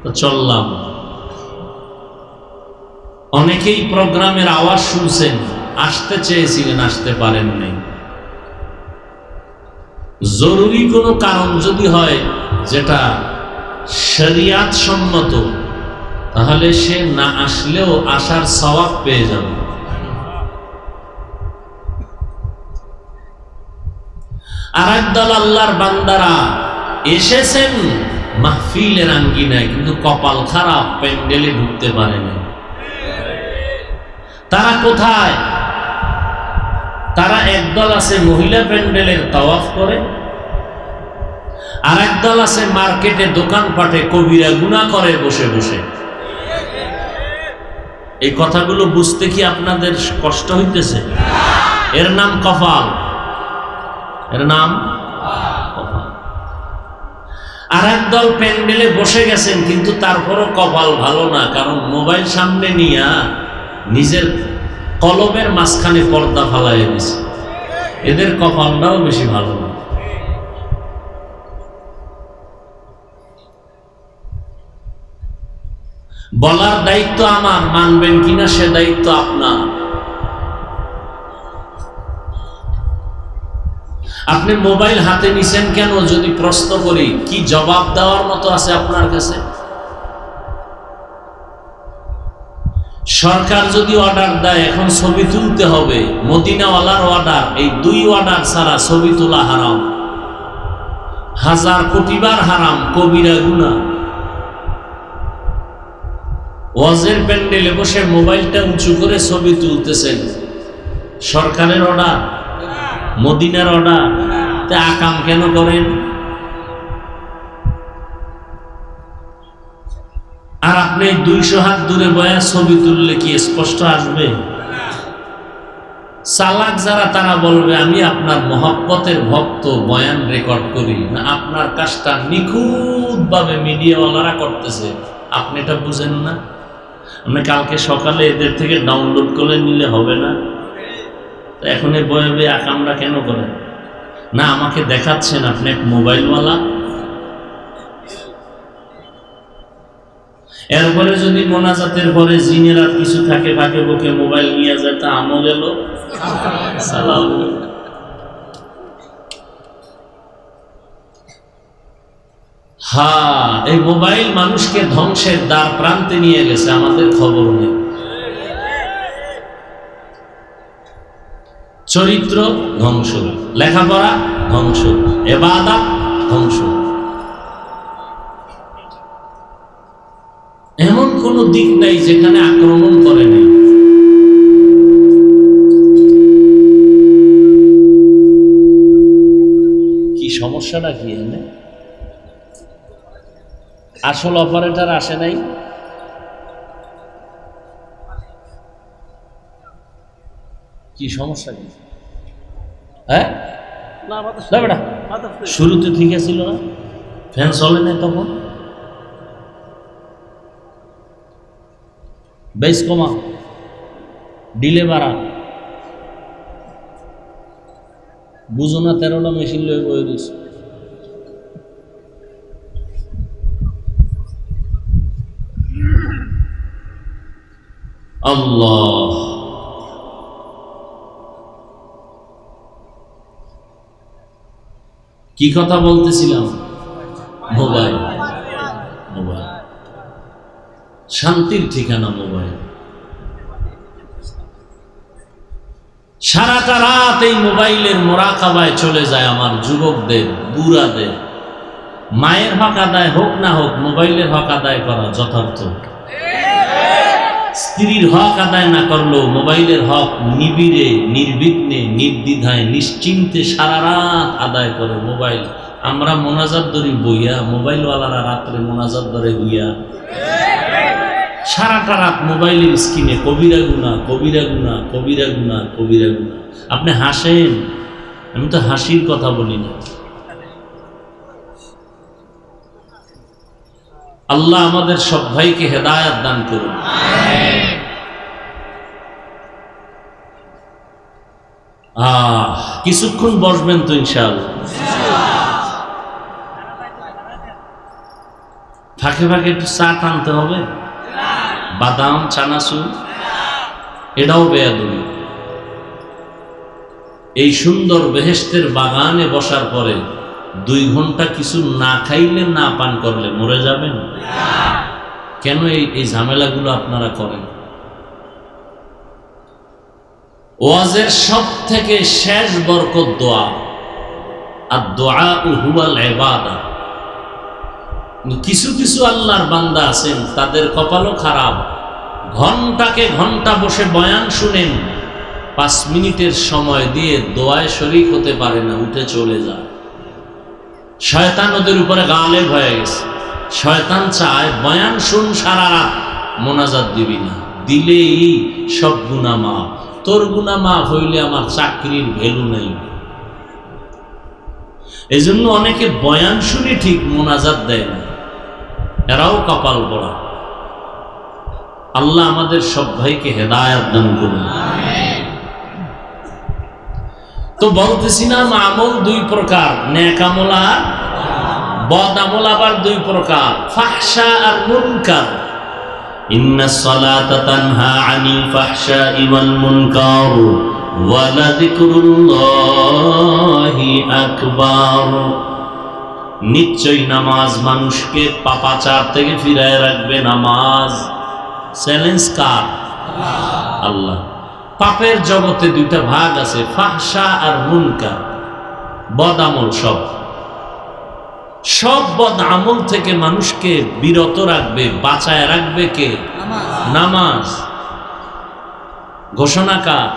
Speaker 1: তো চললাম। অনেকেই প্রোগ্রামের আওয়াজ শুনছেন, আসতে চেয়েছিলেন, আসতে পারেন নাই। জরুরি কোনো কারণ যদি হয় যেটা শরিয়াত সম্মত, তাহলে সে না আসলেও আসার সওয়াব পেয়ে যাবে। আর একদল আল্লাহর বান্দারা এসেছেন মাহফিলের আঙ্গিনায়, কিন্তু কপাল খারাপ, প্যান্ডেলে ঢুকতে পারে না। তারা কোথায়? তারা একদল আছে মহিলা প্যান্ডেলের তাওয়াফ করে, আর একদল আছে মার্কেটে দোকানপাটে কবিরা গুনাহ করে বসে বসে। এই কথাগুলো বুঝতে কি আপনাদের কষ্ট হইতেছে? এর নাম কপাল, এর নাম কপাল। আর একদল প্যান্ডেলে বসে গেছেন কিন্তু তারপরও কপাল ভালো না, কারণ মোবাইল সামনে নিয়ে নিজের কলমের মাঝখানে পর্দা ফালাই দিছে। এদের কপালটাও বেশি ভালো না। বলার দায়িত্ব আমার, মানবেন কিনা সে দায়িত্ব আপনার। আপনি মোবাইল হাতে নিছেন কেন যদি প্রশ্ন করি, কি জবাব দেওয়ার মতো আছে আপনার কাছে? সরকার যদি অর্ডার দেয় এখন ছবি তুলতে হবে, মদিনাওয়ালার অর্ডার, এই 2 অর্ডার ছাড়া ছবি তোলা হারাম, 1000 কোটিবার হারাম, কবিরা গুনাহ। ওয়াজের প্যান্ডেলে বসে মোবাইলটা উঁচু করে ছবি তুলতেছেন, সরকারের অর্ডার, মদিনার অর্ডার, তা আকাম কেন করেন? আর আপনি 200 হাত দূরে বয়া ছবি তুললে কি স্পষ্ট আসবে? চালাক যারা তারা বলবে আমি আপনার মহব্বতের ভক্ত, বয়ান রেকর্ড করি না, আপনার কাজটা নিখুঁতভাবে মিডিয়াওয়ালারা করতেছে, আপনি এটা বুঝেন না? আপনি কালকে সকালে এদের থেকে ডাউনলোড করে নিলে হবে না? এখন এই বয়ে আকামরা কেন করেন না? আমাকে দেখাচ্ছেন আপনি এক মোবাইলওয়ালা, এরপরে যদি মোনাজাতের পরে জিনের আর কিছু থাকে ফাঁকে বুকে মোবাইল নিয়ে যায়, তা আমও গেল। সালাম। হ্যাঁ, এই মোবাইল মানুষকে ধ্বংসের দ্বার প্রান্তে নিয়ে গেছে, আমাদের খবর নেই। চরিত্র ধ্বংস, লেখাপড়া ধ্বংস, ইবাদত ধ্বংস। এমন কোন দিক নাই যেখানে আক্রমণ করে নাই। কি সমস্যাটা কি? আসল অপারেটর আসে নাই? কি সমস্যা কি? হ্যাঁ, শুরুতে ঠিক ছিল না, ফ্যান চলে নাই তখন। বেশ কমা, ডিলে বাড়া, বুঝো না 13টা মেশিন লয়ে বয়ে দিচ্ছে। আল্লাহ, কি কথা বলতেছিলাম? মোবাইল, মোবাইল শান্তির ঠিকানা মোবাইল। সারাটা রাত এই মোবাইলের মোরাকাবায় চলে যায় আমার যুবকদের, বুড়াদের। মায়ের হক আদায় হোক না হোক, মোবাইলের হক আদায় করা যথার্থ। স্ত্রীর হক আদায় না করলেও মোবাইলের হক নিবিড়ে, নির্বিঘ্নে, নির্দ্বিধায়, নিশ্চিন্তে সারা রাত আদায় করে মোবাইল। আমরা মোনাজাত ধরি বইয়া, মোবাইলওয়ালারা রাত্রে মোনাজাত ধরে হইয়া সারাটা রাত মোবাইলের স্ক্রিনে কবিরা গুনাহ, কবিরা গুনাহ, কবিরা গুনাহ, কবিরা গুনাহ। আপনি হাসেন, আমি তো হাসির কথা বলি না। আল্লাহ আমাদের সব ভাইকে হেদায়েত দান করুন। কিছুক্ষণ বসবেন তো ইনশাআল্লাহ। ফাঁকে ফাঁকে একটু চা টানতে হবে, বাদাম, চানাচুর, এটাও বেয়াদবি। এই সুন্দর বেহেশতের বাগানে বসার পরে 2 ঘন্টা কিছু না খাইলে, না পান করলে মরে যাবেন? কেন এই ঝামেলাগুলো আপনারা করেন? ওয়াজের সব থেকে শেষ বরকত দোয়া, আর দোয়া হুয়াল ইবাদা। কিছু কিছু আল্লাহর বান্দা আছেন, তাদের কপালও খারাপ, ঘন্টাকে ঘন্টা বসে বয়ান শুনেন, 5 মিনিটের সময় দিয়ে দোয়ায় শরীক হতে পারে না, উঠে চলে যায়। শয়তান ওদের উপরে গালেব হয়ে গেছে। শয়তান চায় বয়ান শুন সারা রাত, মোনাজাত দিবি না, দিলেই সব গুনাহ মাফ। তোর গুনাহ মাফ হইলে আমার চাকরির ভ্যালু নাই। এই জন্য অনেকে বয়ান শুনে ঠিক মোনাজাত দেয় না, এরাও কপাল পড়া। আল্লাহ আমাদের সব ভাইকে হেদায়েত দান করুন। তো বলতেছিলাম আমল দুই প্রকার, নেক আমল আর বদ আমল আবার দুই প্রকার, ফাহশা আর মুনকার। ইন্নাস সালাতা তানহা আনিল ফাহশাই ওয়াল মুনকার ওয়া লাযিকরুল্লাহি আকবার। নিশ্চয়ই নামাজ মানুষকে পাপাচার থেকে ফিরায় রাখবে। নামাজ চ্যালেঞ্জ কার? আল্লাহ। পাপের জগতে দুইটা ভাগ আছে, ফাহশা আর মুনকার, বদ আমল। সব বদ আমল থেকে মানুষকে বিরত রাখবে, বাঁচায় রাখবে কে? নামাজ। ঘোষণা কার?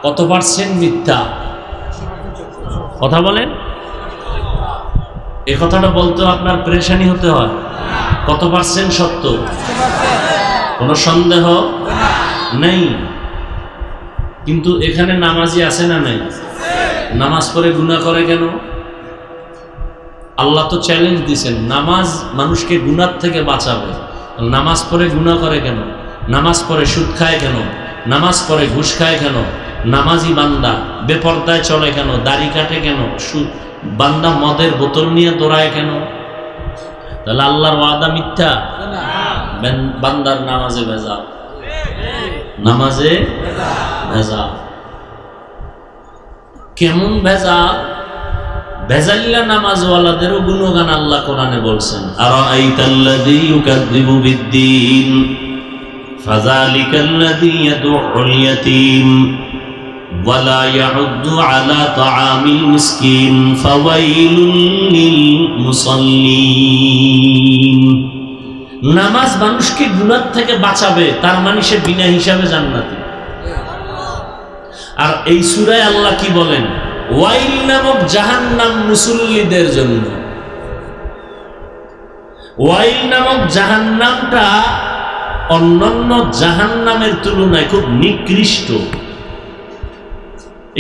Speaker 1: কত পার্সেন্ট মিথ্যা? কথা বলেন। এই কথাটা বলতেও আপনার পেরেশানি হতে হয়। কত পার্সেন্ট সত্য? কোনো সন্দেহ নেই। কিন্তু এখানে নামাজি আছে না নাই? নামাজ পড়ে গুনাহ করে কেন? আল্লাহ তো চ্যালেঞ্জ দিয়েছেন, নামাজ মানুষকে গুনাহ থেকে বাঁচাবে। নামাজ পড়ে গুনাহ করে কেন? নামাজ পড়ে সুদ খায় কেন? নামাজ পড়ে ঘুষ খায় কেন? নামাজি বান্দা বেপরদায় চলে কেন? দাড়ি কাটে কেন? বান্দা মদের বোতল নিয়ে দৌড়ায় কেন? তাহলে আল্লাহর ওয়াদা মিথ্যা? বান্দার নামাজে ভেজাল, নামাজে ভেজাল। কেমন ভেজাল? ভেজালিলা নামাজওয়ালাদেরও গুণগান আল্লাহ কোরআনে বলছেন। আরাআইতাল্লাযী ইউকাযযিবু বিদ্দীন ফাযালিকাল্লাযী ইয়াদউল ইয়াতীম ওয়া লা ইয়াহুদ্দু আলা তাআমিল মিসকিন ফাওয়াইলুল লিল মুসাল্লিন। নামাজ মানুষকে গুনাহ থেকে বাঁচাবে, তার মানে সে বিনা হিসাবে জান্নাতি। আর এই সূরায় আল্লাহ কি বলেন? ওয়াইল নামক জাহান্নাম মুসল্লিদের জন্য। ওয়াইল নামক জাহান্নামটা অন্যান্য জাহান্নামের তুলনায় খুব নিকৃষ্ট।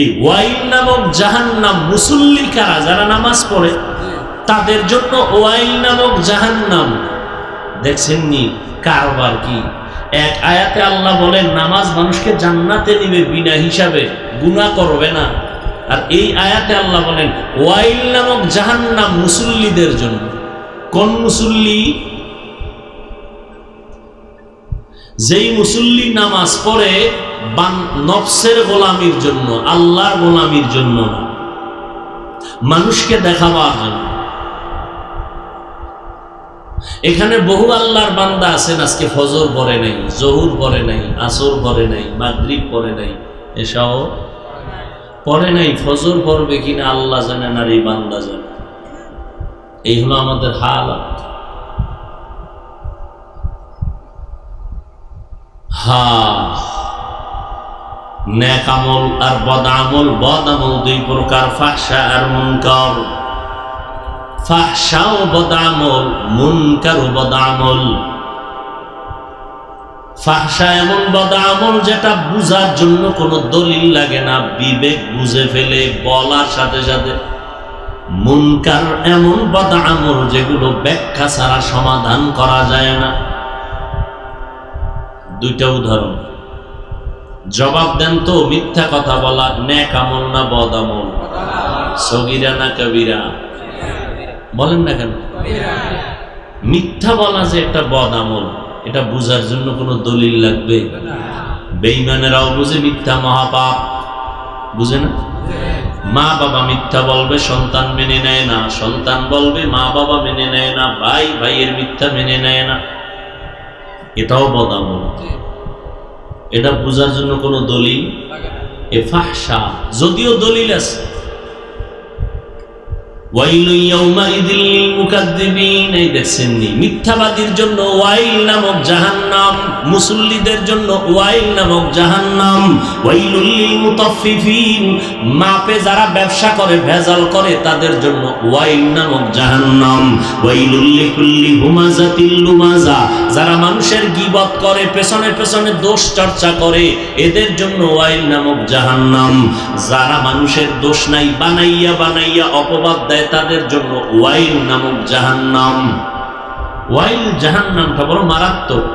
Speaker 1: এই ওয়াইল নামক জাহান্নাম মুসল্লি কারা? যারা নামাজ পড়ে তাদের জন্য ওয়াইল নামক জাহান্নাম। দেখছেননি কারবার কি? এক আয়াতে আল্লাহ বলেন নামাজ মানুষকে জান্নাতে নিবে বিনা হিসাবে, গুনাহ করবে না। আর এই আয়াতে আল্লাহ বলেন ওয়াইল নামক জাহান্নাম মুসল্লিদের জন্য। কোন মুসল্লি? যেই মুসল্লি নামাজ পড়ে নফসের গোলামির জন্য, আল্লাহর গোলামির জন্য না, মানুষকে দেখাবার জন্য। এখানে বহু আল্লাহর বান্দা আছেন আজকে ফজর পড়ে নাই, জোহর পড়ে নাই, আসর পড়ে নাই, মাগরিব পড়ে নাই, এশাও পড়ে নাই। ফজর পড়বে কিনা আল্লাহ জানেন আর এই বান্দা জানে। এই হলো আমাদের হালাত। নেক আমল আর বদ আমল। বদ আমল দুই প্রকার, ফাহশা আর মুনকার। ফাহশাও বদ আমল, মুনকারও বদ আমল। ফাহশা এমন বদ আমল যেটা বুঝার জন্য কোনো দলিল লাগে না, বিবেক বুঝে ফেলে বলার সাথে সাথে। মুনকার এমন বদ আমল যেগুলো ব্যাখ্যা ছাড়া সমাধান করা যায় না। দুইটা উদাহরণ। জবাব দেন তো, মিথ্যা কথা বলা নেক আমল না বদ আমল? সগীরা না কবিরা? বলেন না কেন? মিথ্যা বলা যে একটা বদ আমল, এটা বুঝার জন্য কোনো দলিল লাগবে? বেঈমানেরাও বুঝে মিথ্যা মহাপাপ, বুঝে না? মা বাবা মিথ্যা বলবে, সন্তান মেনে নেয় না। সন্তান বলবে, মা বাবা মেনে নেয় না। ভাই ভাইয়ের মিথ্যা মেনে নেয় না, এটাও বদ আমল। এটা বুঝার জন্য কোনো দলিল? এ ফাহশা। যদিও দলিল আছে, ওয়াইলু ইয়াউমাইযিল লিল মুকাদ্দিবিন, এই দেখছেন নি মিথ্যাবাদীর জন্য ওয়াইল নামক জাহান্নাম, মুসল্লিদের জন্য ওয়াইল নামক জাহান্নাম। ওয়াইলুল লিল মুতাফফিফিন, মাপে যারা ব্যবসা করে ভেজাল করে তাদের জন্য ওয়াইল নামক জাহান্নাম। ওয়াইলুল লিকুল্লি হুমাযাতিল লুমাযা, যারা মানুষের গীবত করে পেছনে পেছনে দোষ চর্চা করে এদের জন্য ওয়াইল নামক জাহান্নাম। যারা মানুষের দোষ নাই বানাইয়া বানাইয়া অপবাদ দেয় তাদের জন্য ওয়াইল নামক জাহান্নাম। ওয়াইল জাহান্নামটা বড় মারাত্মক।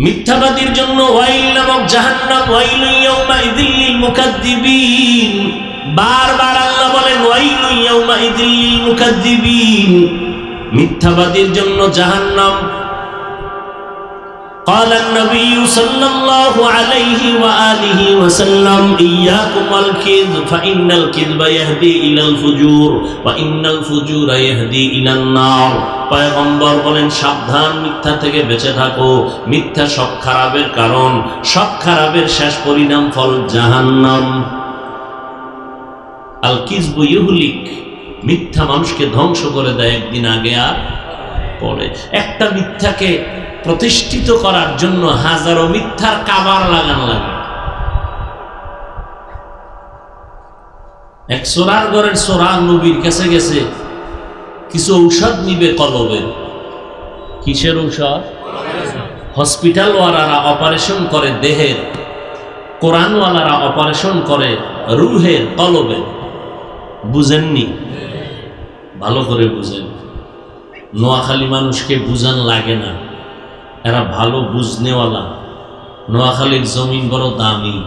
Speaker 1: মিথ্যাবাদীর জন্য ওয়াইল নামক জাহান্নাম। ওয়াইলু ইয়াউমাইযিল লিল মুকাদ্দিবিন, বারবার আল্লাহ বলেন ওয়াইলু ইয়াউমাইযিল লিল মুকাদ্দিবিন, মিথ্যাবাদীর জন্য জাহান্নাম। قال النبي صلى الله عليه وآله وسلم إياكم والكذب فإن الكذب يهدي إلى الفجور وإن الفجور يهدي إلى النار। পয়গম্বর বলেন সাবধান, মিথ্যা থেকে বেঁচে থাকো, মিথ্যা সব খারাপের কারণ, সব খারাপের শেষ পরিণাম ফল জাহান্নাম। আল কিযবু ইউহলিক, মিথ্যা মানুষকে ধ্বংস করে দেয় একদিন আগে আর পরে। একটা মিথ্যাকে প্রতিষ্ঠিত করার জন্য হাজারো মিথ্যার কাবার লাগানো লাগে। এক চোরার ঘরের চোরা নবীর কাছে গেছে, কিছু ঔষধ নিবে কলবের। কিসের ঔষধ? হসপিটালওয়ালারা অপারেশন করে দেহের, কোরআনওয়ালারা অপারেশন করে রুহের, কলবের। বুঝেননি? ভালো করে বুঝেন। নোয়াখালী মানুষকে বুঝান লাগে না, এরা ভালো বুঝনেওয়ালা। নোয়াখালীর জমিন বড় দামি,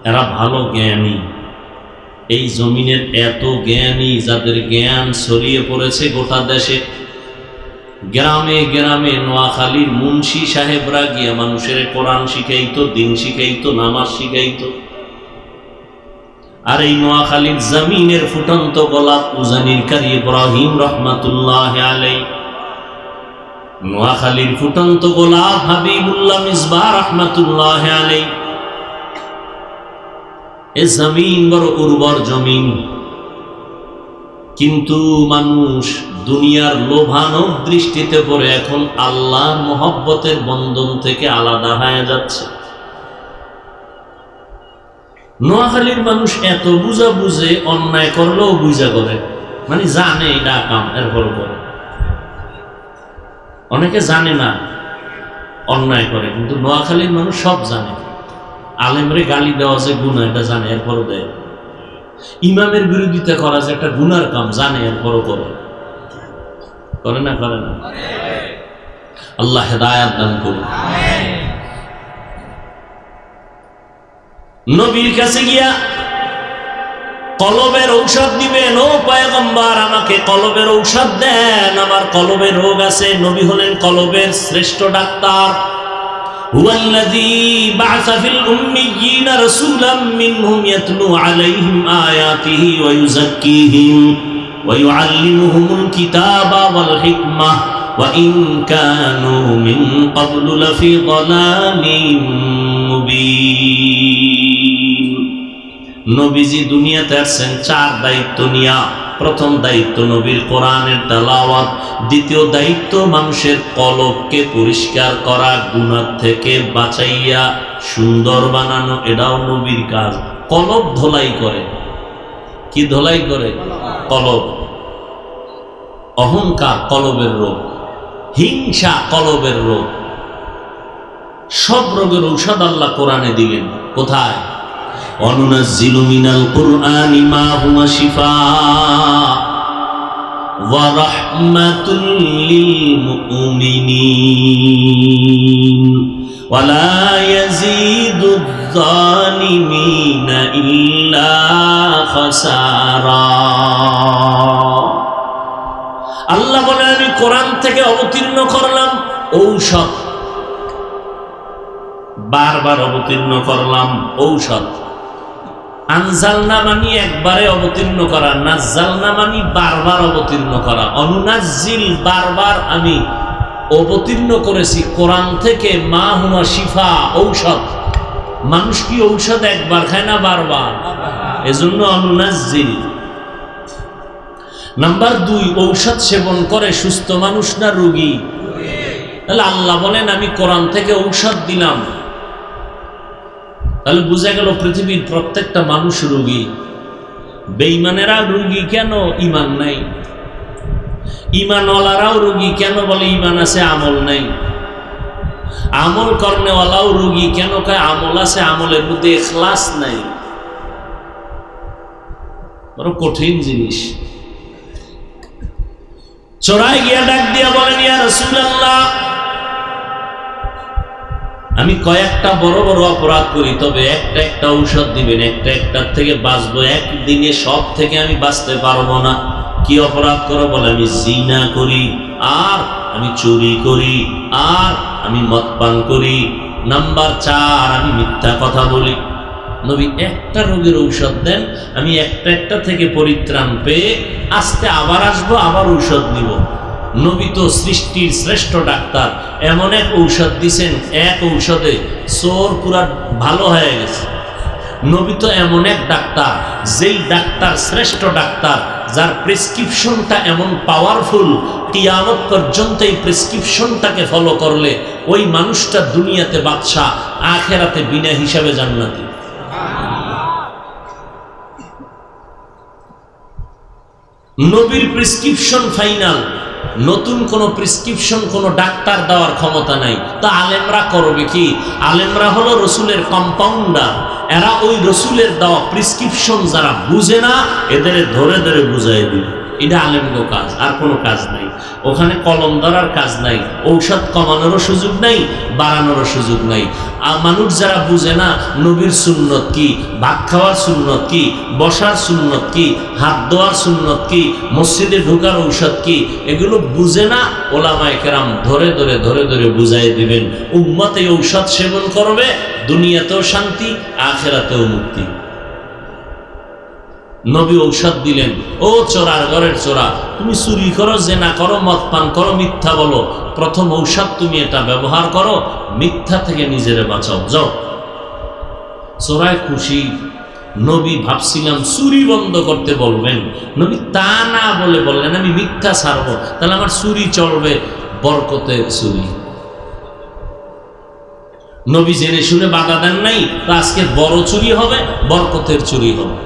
Speaker 1: এরা ভালো জ্ঞানী। এই জমিনের এত জ্ঞানী যাদের জ্ঞান ছড়িয়ে পড়েছে গোটা দেশে, গ্রামে গ্রামে নোয়াখালীর মুন্সি সাহেবরা গিয়া মানুষের কোরআন শিখাইতো, দিন শিখাইতো, নামাজ শিখাইতো। আর এই নোয়াখালীর জমিনের ফুটন্ত গোলাপ উজানির কারি ইব্রাহিম রহমাতুল্লাহ আলাইহি, নোয়াখালীর ফুটন্ত গোলাপ হাবিবুল্লাহ মিসবাহ রহমাতুল্লাহ আলাইহি। এ জমিন বড় উর্বর জমিন, কিন্তু মানুষ দুনিয়ার লোভানক দৃষ্টিতে পড়ে এখন আল্লাহর মহব্বতের বন্ধন থেকে আলাদা হয়ে যাচ্ছে। নোয়াখালীর মানুষ এত বুঝা বুঝে, অন্যায় করলেও বুঝা করে, মানে জানে এটা কাম, এরপর করে। অনেকে জানে না অন্যায় করে, কিন্তু নোয়াখালীর মানুষ সব জানে। আলেমরে গালি দেওয়া যে গুনাহ এটা জানে, এরপরও দেয়। ইমামের বিরোধিতা করা যে একটা গুনার কাম জানে, এরপরও করে। করে না? করে না? আল্লাহ হেদায়েত দান করুন। নবীর কাছে গিয়া কলবের ঔষধ দিবেন, ও পয়গম্বর আমাকে কলবের ঔষধ দেন, আমার কলবের রোগ আছে। নবী হলেন কলবের শ্রেষ্ঠ ডাক্তার। হুয়াল্লাযী বা'আসা ফিল উম্মিয়্যিনা রাসূলাম মিনহুম ইয়াতলু আলাইহিম আয়াতিহি ওয়া ইউযাক্কিহিম ওয়া ইউআল্লিমুহুমুল কিতাবা ওয়াল হিকমাহ ওয়া ইন কানু মিন ক্বাবলু লাফি যালালিম মুবিন। নবীজি দুনিয়াতে আসছেন চার দায়িত্ব নিয়া। প্রথম দায়িত্ব নবীর কোরআনের তেলাওয়াত, দ্বিতীয় দায়িত্ব মানুষের কলবকে পরিষ্কার করা, গুনাহ থেকে বাঁচাইয়া সুন্দর বানানো, এটাও নবীর কাজ। কলব ধোলাই করে। কি ধোলাই করে? কলব। অহংকার কলবের রোগ, হিংসা কলবের রোগ। সব রোগের ঔষধ আল্লাহ কোরআনে দিলেন। কোথায়? অনুনাজ্জিলু মিনাল কুরআনি মা হুয়া শিফাআ ওয়া রাহমাতুল লিল মুমিনিন ওয়া লা ইয়াজিদুয যালিমিনা ইল্লা খাসারা। আল্লাহ বলেন আমি কোরআন থেকে অবতীর্ণ করলাম ঔষধ, বারবার অবতীর্ণ করলাম ঔষধ। আনজালনা মানি একবারে অবতীর্ণ করা, নাজ্জালনা মানি বারবার অবতীর্ণ করা। অনুনাজ্জিল বারবার আমি অবতীর্ণ করেছি কোরআন থেকে, মা হুয়া শিফা ঔষধ, মানুষ কি ঔষধ একবার খায় না বারবার? এজন্য অনুনাজ্জিল। নাম্বার 2, ঔষধ সেবন করে সুস্থ মানুষ না রোগী? তাহলে আল্লাহ বলেন আমি কোরআন থেকে ঔষধ দিলাম। তাহলে বুঝা গেল পৃথিবীর প্রত্যেকটা মানুষ রোগী। বেঈমানেরা রোগী কেন? ঈমান নাই। ঈমানওয়ালারাও রোগী কেন? বলে ঈমান আছে আমল নাই। আমল করনেওয়ালাও রোগী কেন? কয় আমল আছে, আমলের মধ্যে ইখলাস নাই। বড় কঠিন জিনিস। চোরাই গিয়া ডাক দিয়া বলেন ইয়া রাসূলুল্লাহ, আমি কয়েকটা বড় বড় অপরাধ করি, তবে একটা একটা ঔষধ দিবেন, একটা একটার থেকে বাঁচবো, একদিনে সব থেকে আমি বাঁচতে পারবো না। কি অপরাধ করো? বলে আমি জিনা করি, আর আমি চুরি করি, আর আমি মদ পান করি। নাম্বার 4, আমি মিথ্যা কথা বলি। নবী একটা রোগের ঔষধ দেন, আমি একটা একটা থেকে পরিত্রাণ পেয়ে আস্তে আবার আসবো, আবার ঔষধ নিব। নবী তো সৃষ্টির শ্রেষ্ঠ ডাক্তার, এমন এক ঔষধ দিছেন, এক ঔষধে চোর পুরা ভালো হয়ে গেছে। নবী তো এমন এক ডাক্তার, যেই ডাক্তার শ্রেষ্ঠ ডাক্তার, যার প্রেসক্রিপশনটা এমন পাওয়ারফুল, কিয়ামত পর্যন্ত এই প্রেসক্রিপশনটাকে ফলো করলে ওই মানুষটা দুনিয়াতে বাদশা, আখেরাতে বিনা হিসাবে জান্নাতি। নবীর প্রেসক্রিপশন ফাইনাল, নতুন কোন প্রেসক্রিপশন কোন ডাক্তার দেওয়ার ক্ষমতা নাই। তা আলেমরা করবে কি? আলেমরা হলো রসুলের কম্পাউন্ডার, এরা ওই রসুলের দেওয়া প্রেসক্রিপশন যারা বুঝে না এদের ধরে ধরে বুঝাই দিবে। এটা আলেমগো কাজ, আর কোনো কাজ নাই। ওখানে কলম ধরার কাজ নাই, ঔষধ কমানোরও সুযোগ নাই, বাড়ানোরও সুযোগ নাই। আর মানুষ যারা বুঝে না নবীর সুন্নত কি, ভাত খাওয়ার সুন্নত কি, বসার সুন্নত কি, হাত ধোয়ার সুন্নত কি, মসজিদে ঢোকার ঔষধ কি, এগুলো বুঝে না, ওলামায়ে কেরাম ধরে ধরে ধরে ধরে বুঝাই দিবেন। উম্মত এই ঔষধ সেবন করবে, দুনিয়াতেও শান্তি, আখেরাতেও মুক্তি। নবী ঔষধ দিলেন, ও চোরার ঘরের চোরা, তুমি চুরি করো, জেনা করো, মদ পান করো, মিথ্যা বলো, প্রথম ঔষধ তুমি এটা ব্যবহার করো, মিথ্যা থেকে নিজেরে বাঁচাও, যাও। চোরায় খুশি। নবী ভাবছিলাম চুরি বন্ধ করতে বলবেন, নবী তা না বলে বললেন আমি মিথ্যা ছাড়বো, তাহলে আমার চুরি চলবে, বরকতের চুরি। নবী জেনে শুনে বাধা দেন নাই, তো আজকে বড় চুরি হবে, বরকতের চুরি হবে।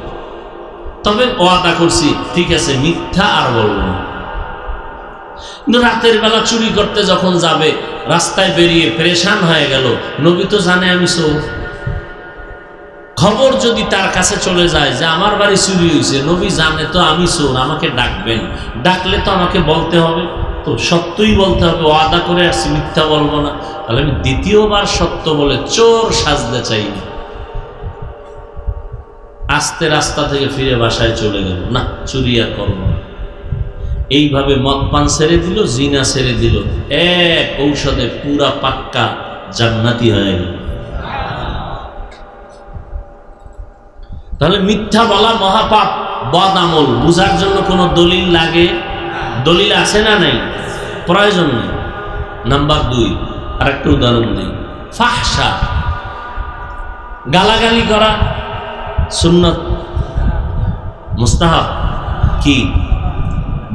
Speaker 1: তবে ওয়াদা করছি, ঠিক আছে মিথ্যা আর বলবো না। কিন্তু রাতের বেলা চুরি করতে যখন যাবে, রাস্তায় বেরিয়ে পেরেশান হয়ে গেল, নবী তো জানে আমি চোর। খবর যদি তার কাছে চলে যায় যে আমার বাড়ি চুরি হয়েছে, নবী জানে তো আমি চোর, আমাকে ডাকবেন, ডাকলে তো আমাকে বলতে হবে, তো সত্যই বলতে হবে, ওয়াদা করে আসছি মিথ্যা বলবো না। তাহলে আমি দ্বিতীয়বার সত্য বলে চোর সাজতে চাই না। আস্তে রাস্তা থেকে ফিরে বাসায় চলে গেল, না চুরি আর করবো না। এইভাবে মদ পান ছেড়ে দিল, জিনা ছেড়ে দিল, এক ঔষধে পুরা পাক্কা জান্নাতি হয়ে গেল। তাহলে মিথ্যা বলা মহাপাপ, বদ আমল। বুঝার জন্য কোনো দলিল লাগে? দলিল আছে না নাই? প্রয়োজন নেই। নাম্বার 2, আরেকটা উদাহরণ দিই। ফাহশা, গালাগালি করা সুন্নত মুস্তাহাব কি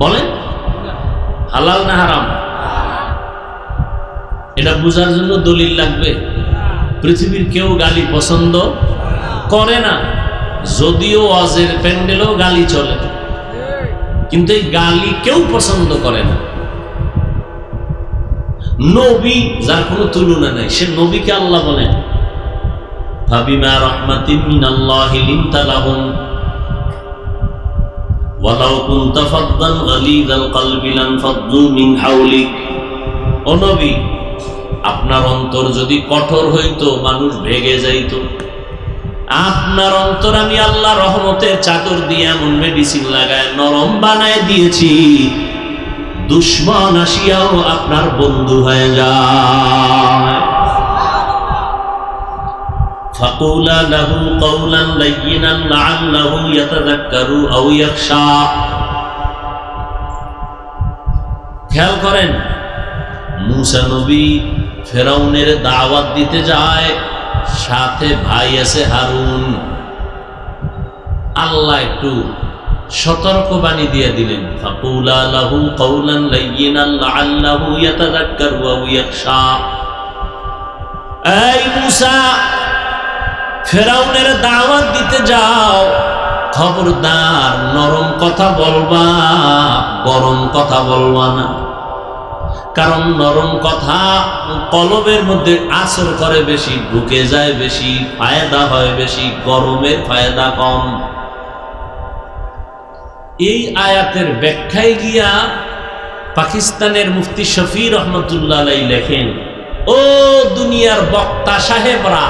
Speaker 1: বলেন? হালাল না হারাম? এটা বুঝার জন্য দলিল লাগবে? পৃথিবীর কেউ গালি পছন্দ করে না, যদিও ওয়াজের প্যান্ডেলেও গালি চলে, কিন্তু এই গালি কেউ পছন্দ করে না। নবী যার কোনো তুলনা নাই, সে নবীকে আল্লাহ বলেন ফাবিমা রাহমাতিন মিনাল্লাহি লিনতা লাহুম ওয়ালাউ কুনতা ফাদ্দান গালিযাল কলবি লানফাদ্দু মিন হাওলিক। ও নবী, আপনার অন্তর যদি কঠোর হইতো মানুষ ভেগে যাইতো। আপনার অন্তর আমি আল্লাহ রহমতের চাদর দিয়ে এমন মেডিসিন লাগায় নরম বানায় দিয়েছি, দুশ্মন আসিয়াও আপনার বন্ধু হয়ে যায়। ফাকুলা লাহু কাওলান লায়্যিনান লাআল্লাহু ইয়াতাযাক্কারু আও ইয়াখশা। খেয়াল করেন, মুসা নবী ফেরাউনের দাওয়াত দিতে যায়, সাথে ভাই আছে হারুন। আল্লাহ একটু সতর্ক বাণী দিয়ে দিলেন, ফাকুলা লাহু কাওলান লাইয়িনান লাআল্লাহু ইয়াতাযাক্কারু আও ইয়াখশা। এই মূসা, ফেরাউনের দাওয়াত দিতে যাও, খবরদার নরম কথা বলবা, গরম কথা বলবা না। কারণ নরম কথা কলবের মধ্যে আসর করে বেশি, ঢুকে যায় বেশি, ফায়দা হয় বেশি, গরমের ফায়দা কম। এই আয়াতের ব্যাখ্যায় গিয়া পাকিস্তানের মুফতি শফি রহমতুল্লাহ আলাইহি লেখেন, ও দুনিয়ার বক্তা সাহেবরা,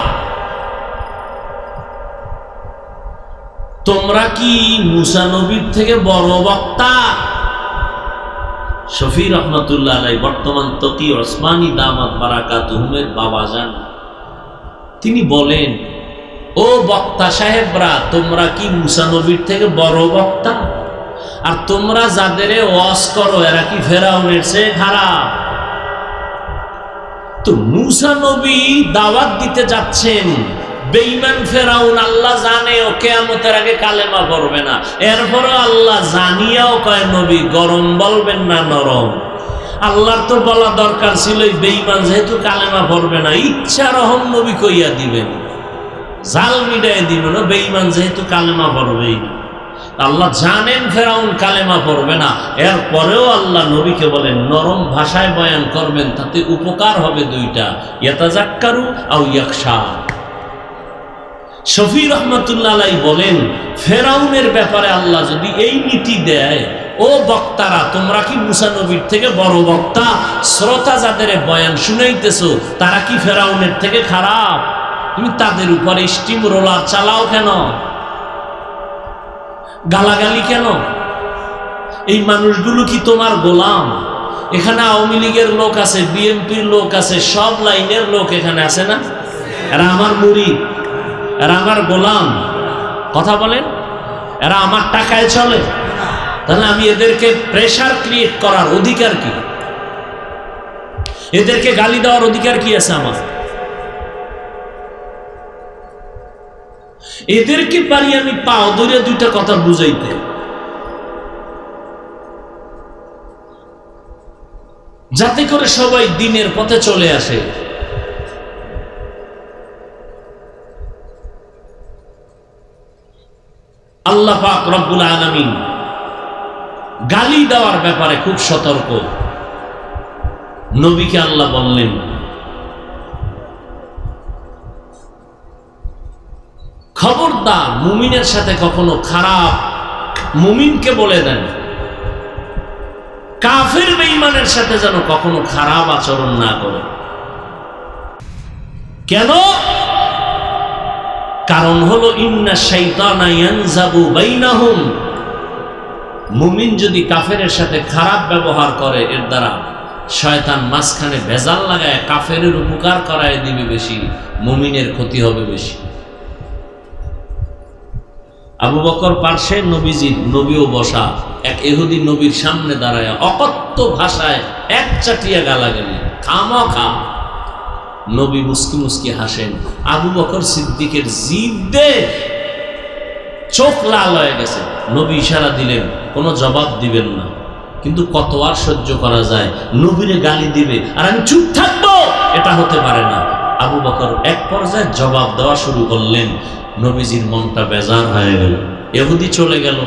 Speaker 1: তোমরা কি মুসা নবীর থেকে বড় বক্তা? শফি রহমতুল্লাহ আলাইহি বর্তমান তকি ওসমানী দামাত বারাকাতুহুমের বাবা যান, তিনি বলেন, ও বক্তা সাহেবরা, তোমরা কি মুসা নবীর থেকে বড় বক্তা? আর তোমরা যাদের ওয়াজ করো এরা কি ফেরাউনের চেয়ে খারাপ? তো মুসা নবী দাওয়াত দিতে যাচ্ছেন, বেঈমান ফেরাউন আল্লাহ জানে ও কিয়ামতের আগে কালেমা পড়বে না, এরপরও আল্লাহ জানিয়াও কয় নবী গরম বলবেন না নরম। আল্লাহর তো বলা দরকার ছিল বেঈমান যেহেতু কালেমা পড়বে না, ইচ্ছা রহম নবী কইয়া দিবেন, জাল মিটাই দিবেন, বেঈমান যেহেতু কালেমা পড়বেই না। আল্লাহ জানেন ফেরাউন কালেমা পড়বে না, এরপরেও আল্লাহ নবীকে বলেন নরম ভাষায় বয়ান করবেন, তাতে উপকার হবে দুইটা, ইয়াতাযাক্কারু আও ইয়াখশা। শফি রহমতুল্লাহ আলাইহি বলেন, ফেরাউনের ব্যাপারে আল্লাহ যদি এই নীতি দেয়, ও বক্তারা, তোমরা কি মুসা নবীর থেকে বড় বক্তা? শ্রোতা যাদের বয়ান শুনাইতেছো তারা কি ফেরাউনের থেকে খারাপ? তুমি তাদের উপরে স্টিম রোলার চালাও কেন? গালাগালি কেন? এই মানুষগুলো কি তোমার গোলাম? এখানে আওয়ামী লীগের লোক আছে, বিএনপির লোক আছে, সব লাইনের লোক এখানে আছে না? এরা আমার মুরিদ, এরা আমার গোলাম। কথা বলেন, এরা আমার টাকায় চলে। তাহলে আমি এদেরকে প্রেসার ক্রিয়েট করার অধিকার কি? এদেরকে গালি দেওয়ার অধিকার কি আছে আমার? এদেরকে পারি আমি পাও ধরে দুইটা কথা বুঝাইতে। যাতে করে সবাই দিনের পথে চলে আসে। আল্লাহ পাক রব্বুল আলামিন গালি দেওয়ার ব্যাপারে খুব সতর্ক। নবীকে আল্লাহ বললেন, খবরদার মুমিনের সাথে কখনো খারাপ, মুমিনকে বলে দেন, কাফের বেঈমানের সাথে যেন কখনো খারাপ আচরণ না করে। কেন? কারণ হলো ইন্না শাইতানা ইয়ানজাবু বাইনাহুম। মুমিন যদি কাফেরের সাথে খারাপ ব্যবহার করে, এর দ্বারা শয়তান মাঝখানে ভেজাল লাগায় কাফেরের উপকার করায় দিবে বেশি, মুমিনের ক্ষতি হবে বেশি। আবু বকর পার্শ্বে নবীও বসা, এক ইহুদি নবীর সামনে দাঁড়ায় অকথ্য ভাষায় এক চাটিয়া গালাগালি, খামাখা। নবী মুস্কি মুস্কি হাসেন। আবু বকর সিদ্দিকের জিভে চোখ লাল হয়ে গেছে। নবী ইশারা দিলেন কোনো জবাব দিবেন না, কিন্তু কত আর সহ্য করা যায়? নবীরে গালি দিবে আর আমি চুপ থাকবো, এটা হতে পারে না। আবু বকর এক পর্যায়ে জবাব দেওয়া শুরু করলেন। নবীজির মনটা বেজার হয়ে গেল। ইহুদি চলে গেল।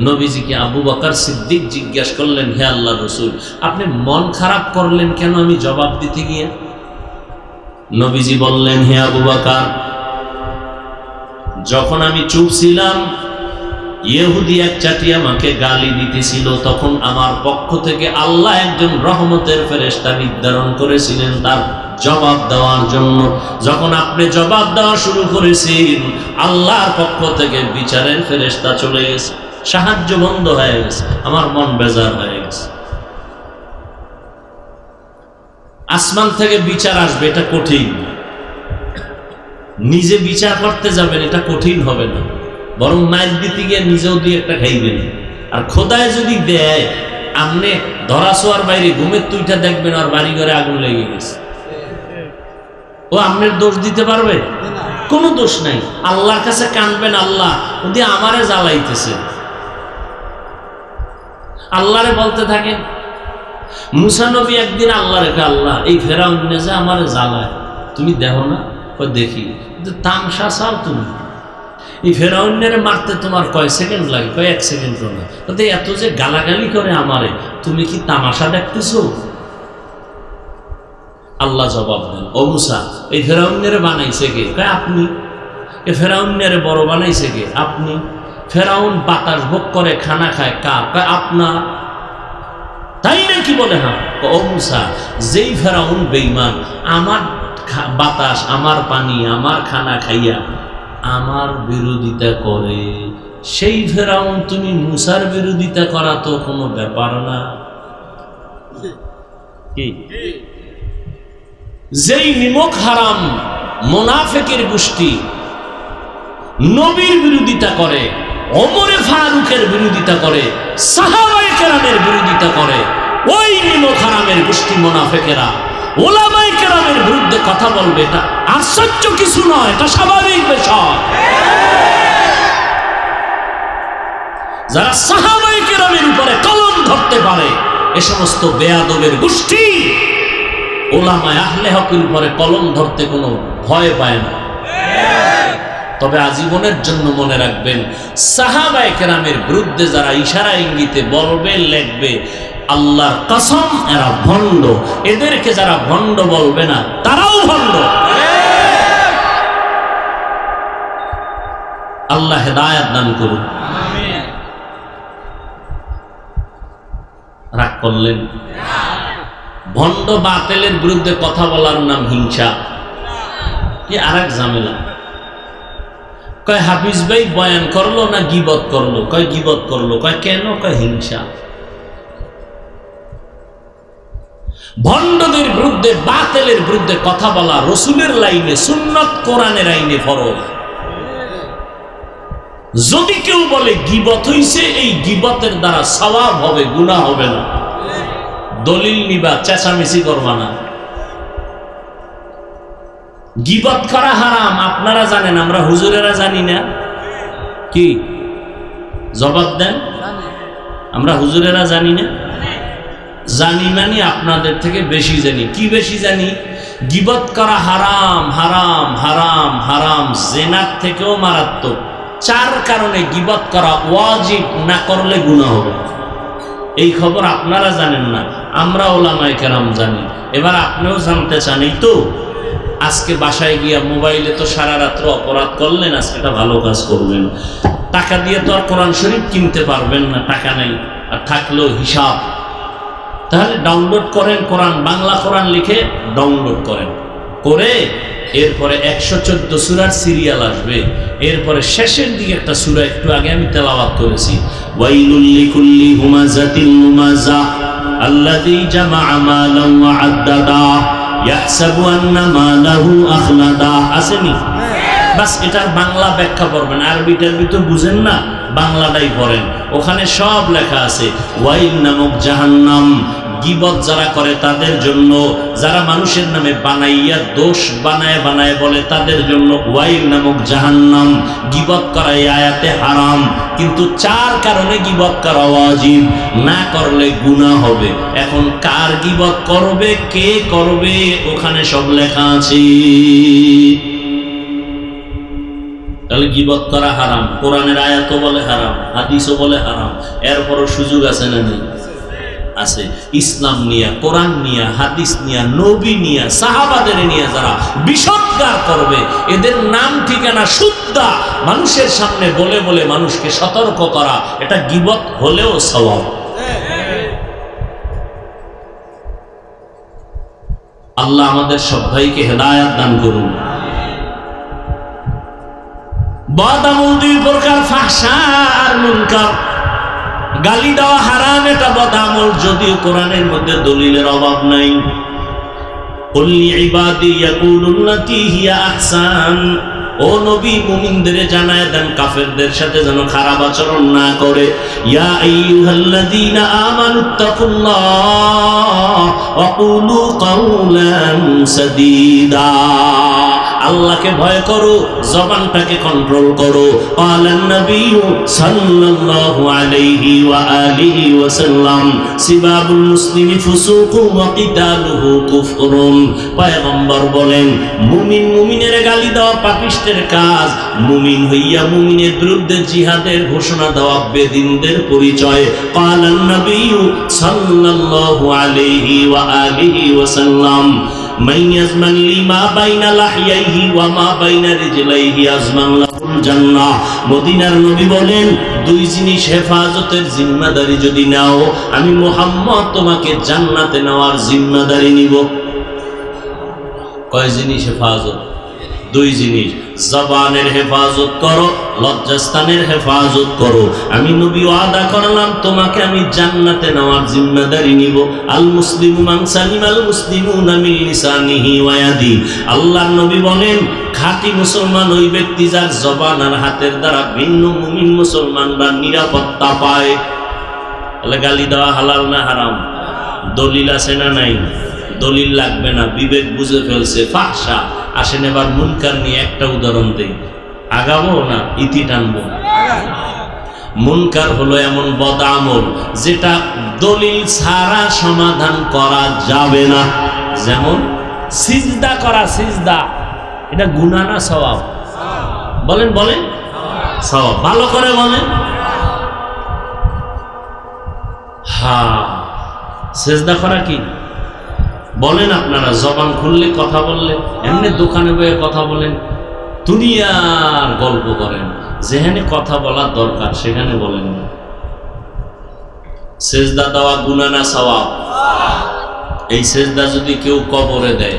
Speaker 1: নবীজিকে আবু বকর সিদ্দিক জিজ্ঞাসা করলেন, হে আল্লাহর রাসূল, আপনি মন খারাপ করলেন কেন আমি জবাব দিতে গিয়ে? নবীজি বললেন, হে আবু বকর, যখন আমি চুপ ছিলাম ইহুদি এক চাটি আমাকে গালি দিতেছিল, তখন আমার পক্ষ থেকে আল্লাহ একজন রহমতের ফেরেশতা নির্ধারণ করেছিলেন তার জবাব দেওয়ার জন্য। যখন আপনি জবাব দেওয়া শুরু করেছেন, আল্লাহর পক্ষ থেকে বিচারের ফেরেশতা চলে গেছে, সাহায্য বন্ধ হয়ে গেছে, আমার মন বেজার হয়ে গেছে। আসমান থেকে বিচার আসবে, এটা কঠিন। নিজে বিচার করতে যাবেন, এটা কঠিন হবে না, বরং মাইল দিতে গিয়ে নিজেও দিয়ে একটা খাইবেন। আর খোদায় যদি দেয়, আপনি ধরা ছোঁয়ার বাইরে ঘুমের তুইটা দেখবেন আর বাড়ি ঘরে আগুন লেগে গেছে, ও আপনার দোষ দিতে পারবে? কোনো দোষ নাই। আল্লাহর কাছে কাঁদবেন, আল্লাহ যদি আমারে জ্বালাইতেছে, আল্লাহরে বলতে থাকেন। মুসা নবী একদিন আল্লাহরে কে, আল্লাহ এই ফেরাউন যে আমারে জ্বালায়, তুমি দেখো না? দেখি। তামসা চাও তুমি? এই ফেরাউনের মারতে তোমার কয় সেকেন্ড লাগে? কয় 1 সেকেন্ডও না। এত যে গালাগালি করে আমারে, তুমি কি তামাশা দেখতেছো? আল্লাহ জবাব দেন, ও মুসা, এই ফেরাউনের বানাইছে কে? কয় আপনি। এ ফেরাউনের বড় বানাইছে কে? আপনি। ফেরাউন বাতাস ভোগ করে খানা খায় কার? কয় আপনার। তাই নাকি? বলে হ্যাঁ। ও মুসা, যেই ফেরাউন বেঈমান, আমার বাতাস, আমার পানি, আমার খানা খাইয়া আমার বিরোধিতা করে, সেই ফেরাউন তুমি মুসার বিরোধিতা করা তো কোনো ব্যাপার না। কি? যেই নিমক হারাম মুনাফিকের গোষ্ঠী নবীর বিরোধিতা করে, ওমরে ফারুকের বিরোধিতা করে, সাহাবায়ে কেরামের বিরোধিতা করে, ওই নিমক হারামের গোষ্ঠী মুনাফিকেরা ওলামায়ে কেরামের বিরুদ্ধে কথা বলবে, এটা আশ্চর্য কিছু নয়, এটা স্বাভাবিক বিষয়। যারা সাহাবায়ে কেরামের উপরে কলম ধরতে পারে, এ সমস্ত বেয়াদবের গোষ্ঠী ওলামায়ে আহলে হকের উপরে কলম ধরতে কোনো ভয় পায় না। তবে আজীবনের জন্য মনে রাখবেন, সাহাবায়ে কেরামের বিরুদ্ধে যারা ইশারা ইঙ্গিতে বলবে, লেখবে, আল্লাহর কসম এরা ভণ্ড। এদেরকে যারা ভণ্ড বলবে না, তারাও ভণ্ড। আল্লাহ হেদায়েত দান করুন। রাগ করলেন? ভণ্ড বাতিলের বিরুদ্ধে কথা বলার নাম হিংসা। কি আরেক ঝামেলা। কয় হাফিজ ভাই বয়ান করলো না গীবত করলো? কয় গীবত করলো। কয় কেন? কয় হিংসা। ভণ্ডদের বিরুদ্ধে, বাতিলের বিরুদ্ধে কথা বলা রাসূলের লাইনে, সুন্নাত কোরআনের আইনে ফরজ। যদি কেউ বলে গীবত হইছে, এই গীবতের দ্বারা সওয়াব হবে, গুনাহ হবে না। দলিল নিবা, চেঁচামেচি করবা না। গীবত করা হারাম, আপনারা জানেন, আমরা হুজুরেরা জানি না। কি জবাব দেন? আমরা হুজুরেরা জানি না? জানি মানে আপনাদের থেকে বেশি জানি। কি বেশি জানি? গীবত করা হারাম, হারাম, হারাম, হারাম, জিনার থেকেও মারাত্মক। 4 কারণে গীবত করা ওয়াজিব, না করলে গুনাহ হবে। এই খবর আপনারা জানেন না, আমরা ওলামায়ে কেরাম জানি। এবার আপনিও জানতে চান, এই তো আজকে বাসায় গিয়া মোবাইলে তো সারা রাত্র অপরাধ করলেন, আজকে একটা ভালো কাজ করবেন। টাকা দিয়ে তো আর কোরআন শরীফ কিনতে পারবেন না, টাকা নেই, আর থাকলেও হিসাব। তাহলে ডাউনলোড করেন কোরআন, বাংলা কোরআন লিখে ডাউনলোড করেন, করে এরপরে 114 সূরার সিরিয়াল আসবে। এরপরে শেষের দিকে একটা সূরা একটু আগে আমি তেলাওয়াত করেছি, ওয়াইলুল লিকুল্লি হুমাযাতিল লুমাযা আল্লাযী জামাআ মালান ওয়া আদ্দাদা ইয়াহসাবু আন্না মালাহু আখলাদা। আসেনি? বাস এটার বাংলা ব্যাখ্যা পড়বেন। আরবি টারবি তো বুঝেন না, বাংলাটাই পড়েন, ওখানে সব লেখা আছে। ওয়াইল নামক জাহান্নাম, গীবত যারা করে তাদের জন্য, যারা মানুষের নামে বানাইয়া দোষ বানায় বানায় বলে তাদের জন্য ওয়াইল নামক জাহান্নাম। গীবত করা এই আয়াতে হারাম, কিন্তু 4 কারণে গীবত করা ওয়াজিব, না করলে গুনাহ হবে। এখন কার গীবত করবে, কে করবে, ওখানে সব লেখা আছে। তাহলে গীবত করা হারাম, কোরআনের আয়াতও বলে হারাম, হাদিসও বলে হারাম। এরপরও সুযোগ আছে না নেই? আছে। ইসলাম নিয়া, কোরআন নিয়া, হাদিস নিয়া, নবী নিয়া, সাহাবাদের নিয়ে যারা বিষদগার করবে, এদের নাম ঠিকানা শুদ্ধা মানুষের সামনে বলে বলে মানুষকে সতর্ক করা, এটা গীবত হলেও সওয়াব। আল্লাহ আমাদের সব ভাইকে হেদায়েত দান করুন। বদামল 2 প্রকার, ফাহশা আর মুনকার। গালি দেওয়া হারাম, এটা বদামল, যদিও কোরআনের মধ্যে দলিলের অভাব নাই। কুল্লি ইবাদি ইয়াকুলুল্লাতী হিয়া আহসান। ও নবী, মুমিনদের জানায় দেন কাফেরদের সাথে যেন খারাপ আচরণ না করে। ইয়া আইয়ুহাল্লাযীনা আমানুত্তাকুল্লাহ ওয়া কুলু কাওলান সাদীদা। আল্লাহকে ভয় করো, জবানটাকে কন্ট্রোল করো। ক্বালান নবী সাল্লাল্লাহু আলাইহি ওয়া আলিহি ওয়াসাল্লাম সিবাবুল মুসলিমি ফুসুকু ওয়া কিতালুহু কুফরুন। পয়গম্বর বলেন মুমিন মুমিনের গালি দেওয়া পাপিষ্টের কাজ, মুমিন হইয়া মুমিনের বিরুদ্ধে জিহাদের ঘোষণা দেওয়া বেদিনদের পরিচয়। ক্বালান নবী সাল্লাল্লাহু আলাইহি ওয়া আলিহি ওয়াসাল্লাম মান ইয়াজমান লিমা বাইনা লাহইহি ওয়া মা বাইনা রিজলাইহি আজমান লাহুল জান্নাহ। মদিনার নবী বলেন দুই জিনিস হেফাজতের জিম্মাদারি যদি নাও, আমি মুহাম্মদ তোমাকে জান্নাতে নেওয়ার জিম্মাদারি নিব। কয় জিনিস হেফাজত? দুই জিনিস। জবানের হেফাজত করো, লজ্জাস্থানের হেফাজত করো। আমি নবী ওয়াদা করলাম তোমাকে আমি জান্নাতে নেওয়ার জিম্মাদারি নিব। আল মুসলিমু মান সালিমাল মুসলিমুনা মিন লিসানিহি ওয়া ইয়াদিহি। আল্লাহর নবী বলেন খাঁটি মুসলমান ওই ব্যক্তি যার জবান আর হাতের দ্বারা ভিন্ন মুমিন মুসলমানরা নিরাপত্তা পায়। তাহলে গালি দেওয়া হালাল না হারাম? দলিল আছে না নাই? দলিল লাগবে না, বিবেক বুঝে ফেলছে ফাহশা। আসেন এবার মুনকার নিয়ে একটা উদাহরণ দেই। আগাবো না ইতি টানবো? মুনকার হলো এমন বদ আমল যেটা দলিল ছাড়া সমাধান করা যাবে না। যেমন সিজদা করা। সিজদা এটা গুনাহ না সওয়াব? বলেন বলেন। সওয়াব। ভালো করে বলেন। হ্যাঁ, সিজদা করা কি বলেন আপনারা? জবান খুললে কথা বললে, এমনি দোকানে বয়ে কথা বলেন, দুনিয়ার গল্প করেন, যেখানে কথা বলার দরকার সেখানে বলেন না। সেজদা দেওয়া গুনাহ না সওয়াব? এই সেজদা যদি কেউ কবরে দেয়,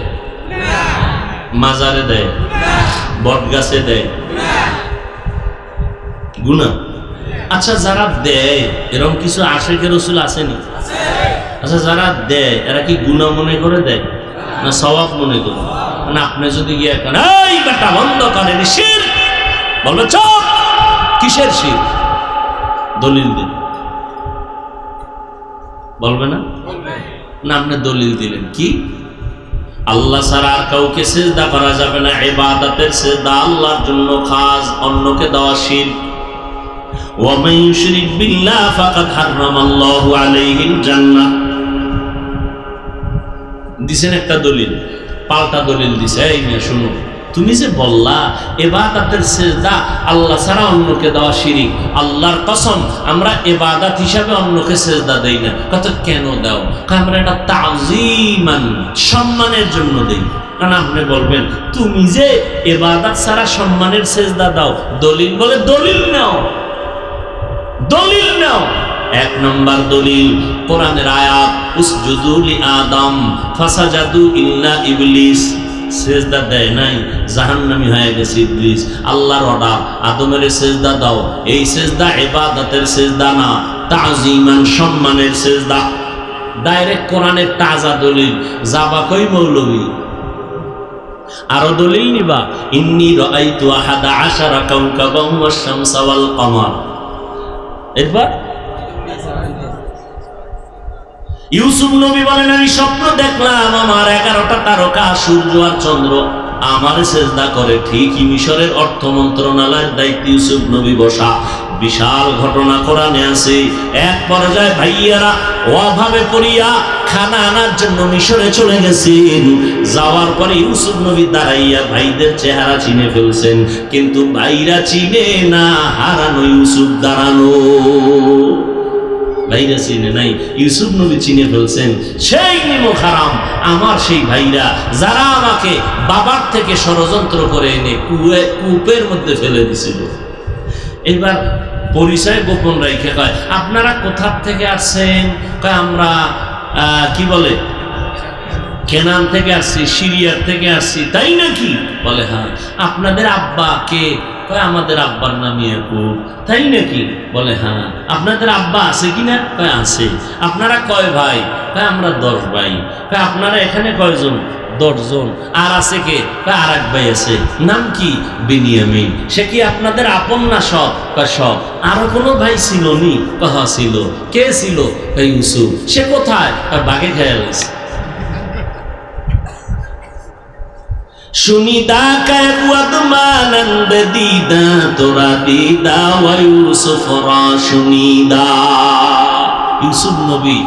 Speaker 1: মাজারে দেয়, বটগাছে দেয়, গুনাহ। আচ্ছা যারা দেয় এরকম কিছু আশিকের রাসূল আসেনি? আচ্ছা যারা দেয় এরা কি গুনাহ মনে করে দেয় না সওয়াব মনে করে? না আপনি যদি গিয়ে কেন এই বেটা বন্ধ করেন শিরক বলবে, চুপ। কিসের শিরক? দলিল দিন। বলবে না? না আপনি দলিল দিলেন কি? আল্লাহ ছাড়া আর কাউকে সিজদা করা যাবে না। ইবাদতের সিজদা আল্লাহর জন্য খাস, অন্যকে দেওয়া শিরক। ওয়া মান ইউশরিক বিল্লাহ ফাকাদ হারামাল্লাহু আলাইহিল জান্নাহ। দিছেন একটা দলিল, পাল্টা দলিল দিছে। এই না শুনো, তুমি যে বললা ইবাদতের সিজদা আল্লাহ ছাড়া অন্যকে দেওয়া শিরক, আল্লাহর কসম আমরা ইবাদত হিসাবে অন্যকে সিজদা দেই না। কত কেন দাও? আমরা এটা তাযীমান সম্মানের জন্য দেই। কারণ আপনি বলবেন তুমি যে ইবাদত ছাড়া সম্মানের সিজদা দাও, দলিল বলে দলিল নাও, দলিল নাও। এক নম্বর দলিল কোরআনের আয়াত উসজুদু লি আদম ফাসাজাদু ইল্লা ইবলিস। সিজদা দেয় নাই, জাহান্নামী হয়ে গেছে ইবলিস। আল্লাহর অর্ডার আদমের সিজদা দাও। এই সিজদা ইবাদতের সিজদা না, তাযীমান সম্মানের সিজদা। ডাইরেক্ট কোরআনের তাজা দলিল। যাবা কই মৌলবী? আরো দলিল নিবা? ইন্নী রাআইতু আহাদা আশারা কাওকাবান ওয়াশ শামসা ওয়াল কমার। এরপর ইউসুফ নবী বলেন আমি স্বপ্ন দেখলাম আমার 11টা তারকা সূর্য আর চন্দ্র আমার সিজদা করে। ঠিকই মিশরের অর্থ মন্ত্রণালয়ের দায়িত্বে ইউসুফ নবী বসা। বিশাল ঘটনা কোরআনে আছে। এক পর্যায়ে ভাইয়ারা অভাবে পড়িয়া খানা আনার জন্য মিশরে চলে গেছেন। যাওয়ার পরে ইউসুফ নবী দাঁড়াইয়া ভাইদের চেহারা চিনে ফেলছেন, কিন্তু ভাইরা চিনে না, হারানো ইউসুফ দাঁড়ানো। ভাইরা চিনে নাই, ইউসুফ নবী চিনে ফেলছেন। সেই নিমক হারাম আমার সেই ভাইরা যারা আমাকে বাবার থেকে ষড়যন্ত্র করে এনে কূপের মধ্যে ফেলে দিছিল। এবার পরিচয় গোপন রেখে কয় আপনারা কোথা থেকে আসছেন? কয় আমরা কি বলে কেনান থেকে আসছি, সিরিয়ার থেকে আসছি। তাই নাকি? বলে হ্যাঁ। আপনাদের আব্বা কে? কয় আমাদের আব্বার নাম ইয়াকুব। তাই নাকি? বলে হ্যাঁ। আপনাদের আব্বা আছে কিনা? কয় আছে। আপনারা কয় ভাই? কয় আমরা 10 ভাই। কয় আপনারা এখানে কয়জন? 10 জন। আর আছে কে? কয় আর এক ভাই আছে। নাম কি? বিনিয়ামিন। সে কি আপনাদের আপন না সৎ? কয় সৎ। আরো কোনো ভাই ছিল নি? কয় ছিল। কে ছিল? কয় ইউসুফ। সে কোথায়? কয় বাগে খেয়াল হয়েছে। শুনিদা কায় বুয়াদ মানন্দ দিদা তোরা দিদা ওয়া ইউসুফ রা শুনিদা। ইউসুফ নবী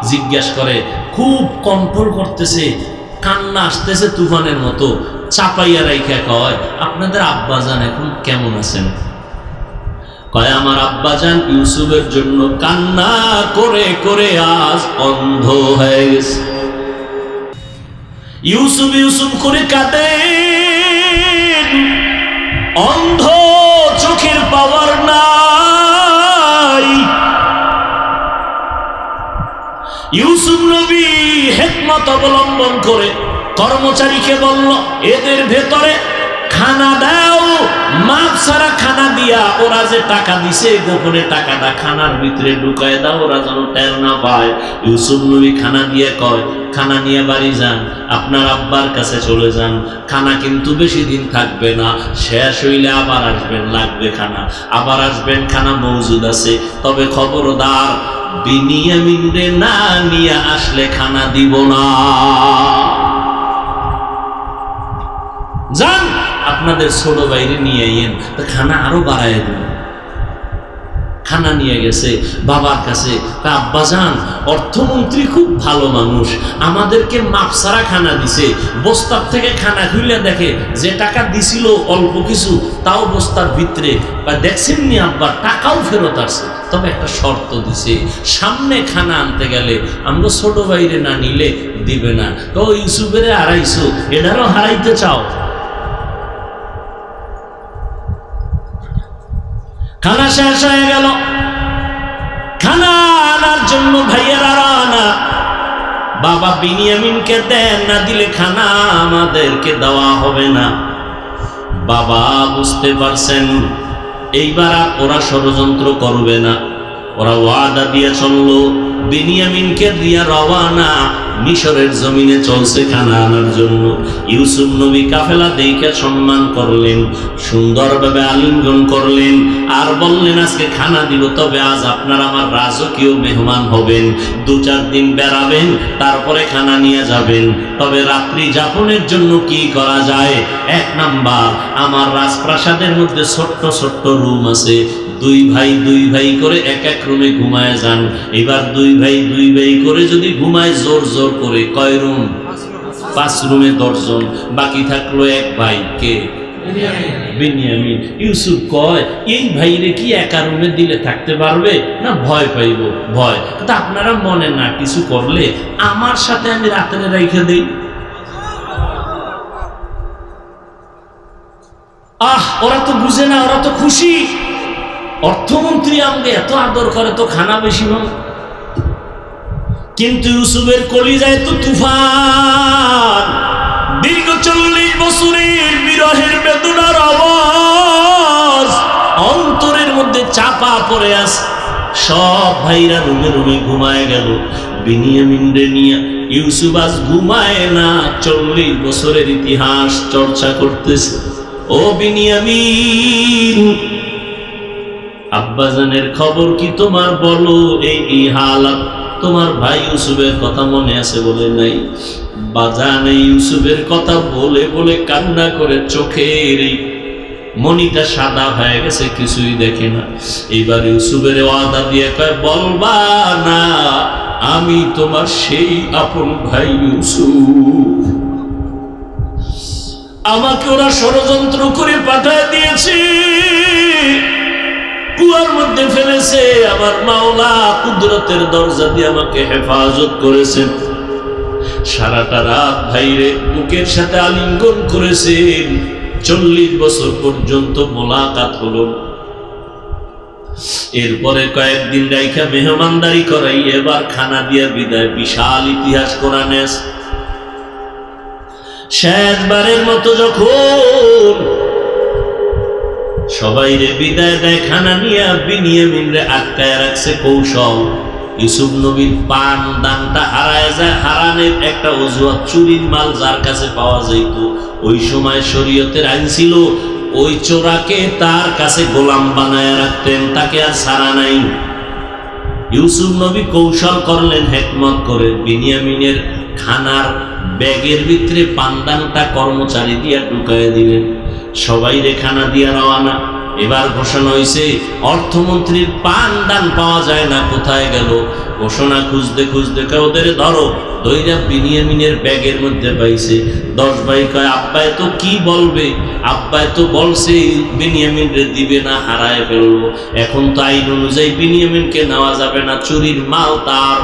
Speaker 1: জিজ্ঞাসা করে, খুব কন্ট্রোল করতেছে, কান্না আসতেছে তুফানের মতো, চাপাইয়া রাইখা কয়, আপনাদের আব্বাজান এখন কেমন আছেন? কয়, আমার আব্বাজান ইউসুফের জন্য কান্না করে করে আজ অন্ধ হয়ে গেছে। ইউসুফ ইউসুফ করে কাঁদেন, অন্ধ, চোখের পাওয়ার নাই। ইউসুফ নবী হিকমত অবলম্বন করে কর্মচারীকে বলল, এদের ভেতরে খানা দাও, মাপ ছাড়া খানা দিয়া, ওরা যে টাকা দিছে গোপনে টাকাটা খানার ভিতরে ঢুকায় দাও, ওরা যেন টের না পায়। ইউসুফ নবী খানা দিয়ে কয়, খানা নিয়ে বাড়ি যান, আপনার আব্বার কাছে চলে যান, খানা কিন্তু বেশি দিন থাকবে না, শেষ হইলে আবার আসবেন, লাগবে খানা, আবার আসবেন, খানা মজুদ আছে, তবে খবরদার বিনিয়ামিনরে না নিয়ে আসলে খানা দিব না। যান, আপনাদের ছোট বাইরে নিয়ে আইয়েন, তো খানা আরো বাড়ায় দেন। খানা নিয়ে গেছে বাবার কাছে, আব্বাজান অর্থমন্ত্রী খুব ভালো মানুষ, আমাদেরকে মাপসারা খানা দিছে, বস্তার থেকে খানা খুলে দেখে যে টাকা দিছিল অল্প কিছু, তাও বস্তার ভিতরে, বা দেখছেন নি আব্বা, টাকাও ফেরত আসছে, তবে একটা শর্ত দিছে, সামনে খানা আনতে গেলে আমরা ছোট বাইরে না নিলে দিবে না। তো ইউসুফের হারাইছো, এটারও হারাইতে চাও? খানা শেষ হয়ে গেল, খানা আনার জন্য ভাইয়েরা রানা, বাবা বিনিয়ামিনকে দেন, না দিলে খানা আমাদেরকে দেওয়া হবে না। বাবা বুঝতে পারছেন এইবার ওরা ষড়যন্ত্র করবে না, ওরা ওয়াদা দিয়ে চললো, বিনিয়ামিনকে দিয়া রওয়ানা, মিশরের জমিনে চলছে খানা আনার জন্য। ইউসুফ নবী কাফেলা দেখে সম্মান করলেন, সুন্দরভাবে আলিঙ্গন করলেন, আর বললেন আজকে খানা দিব, তবে আজ আপনারা আমার রাজকীয় মেহমান হবেন, 2-4 দিন বেড়াবেন, তারপরে খানা নিয়ে যাবেন। তবে রাত্রি যাপনের জন্য কি করা যায়? 1 নাম্বার, আমার রাজপ্রাসাদের মধ্যে ছোট্ট ছোট্ট রুম আছে, 2 ভাই করে এক এক রুমে ঘুমায় যান। এবার 2 ভাই করে যদি ঘুমায় জোর জোর করে, কয় রুম? 5 রুমে 10 জন, বাকি থাকলো 1 ভাই, কে? বিনিয়ামিন। ইউসুফ কয়, এই ভাইরে কি একা রুমে দিলে থাকতে পারবে না? ভয় পাইব, ভয়। কিন্তু আপনারা মনে না কিছু করলে আমার সাথে আমি রাত্রে রেখে দেই। ওরা তো বুঝে না, ওরা তো খুশি, অর্থমন্ত্রী আমাকে এত আদর করে, তো খানা বেশি হয়। কিন্তু ইউসুফের কলিজায় তো তুফান, দীর্ঘ 40 বছরের বিরহের বেদনার আওয়াজ অন্তরের মধ্যে চাপা পড়ে আছে। সব ভাইরা রুমে রুমে ঘুমায় গেল, বিনিয়ামিনরে নিয়ে ইউসুফ আজ ঘুমায় না, 40 বছরের ইতিহাস চর্চা করতেছে। ও বিনিয়ামিন, আব্বাজানের খবর কি তোমার বলো? এই হালাত, তোমার ভাই ইউসুফের কথা মনে আছে বলে নাই? বাজান ইউসুফের কথা বলে বলে কান্না করে চোখের এই মনিটা সাদা হয়ে গেছে, কিছুই দেখে না। এবার ইউসুফের ওয়াদা দিয়ে কয়, বলবা না আমি তোমার সেই আপন ভাই ইউসুফ, আমাকে ওরা ষড়যন্ত্র করে পাঠায় দিয়েছে, কুয়ার মধ্যে ফেলেছে, আমার মাওলা কুদরতের দরজা দিয়ে আমাকে হেফাজত করেছেন। সারাটা রাত ভাইরে বুকের সাথে আলিঙ্গন করেছেন, 40 বছর পর্যন্ত মোলাকাত হলো। এরপরে কয়েকদিন রাইখা মেহমানদারি করাই এবার খানা দিয়ে বিদায়। বিশাল ইতিহাস কোরআনে আছে। শেষবারের মতো যখন সবাই রে বিদায় দেয়, খানা নিয়ে বিনিয়ামিনরে আটকায় রাখছে কৌশল। ইউসুফ নবীর পান দানটা হারায় যায়, হারানের একটা অজুহাত, চুরির মাল যার কাছে পাওয়া যাইত। ওই সময় শরীয়তের আইন ছিল, ওই চোরাকে তার কাছে গোলাম বানায় রাখতেন, তাকে আর ছাড়া নাই। ইউসুফ নবী কৌশল করলেন হিকমত করে, বিনিয়ামিনের খানার ব্যাগের ভিতরে পানদানটা কর্মচারী দিয়া ঢুকাইয়া দিলেন। সবাই রে খানা দিয়া রওয়ানা। এবার ঘোষণা হয়েছে অর্থমন্ত্রীর পানদান পাওয়া যায় না, কোথায় গেল? ঘোষণা খুঁজতে খুঁজতে ওদের ধরো, দইরা বিনিয়ামিনের ব্যাগের মধ্যে পাইছে। 10 ভাই কয় আব্বাই তো কি বলবে, আব্বাই তো বলছে বিনিয়ামিন রে দিবে না, হারায় ফেলবো। এখন তো আইন অনুযায়ী বিনিয়ামিনকে নেওয়া যাবে না, চুরির মাল তার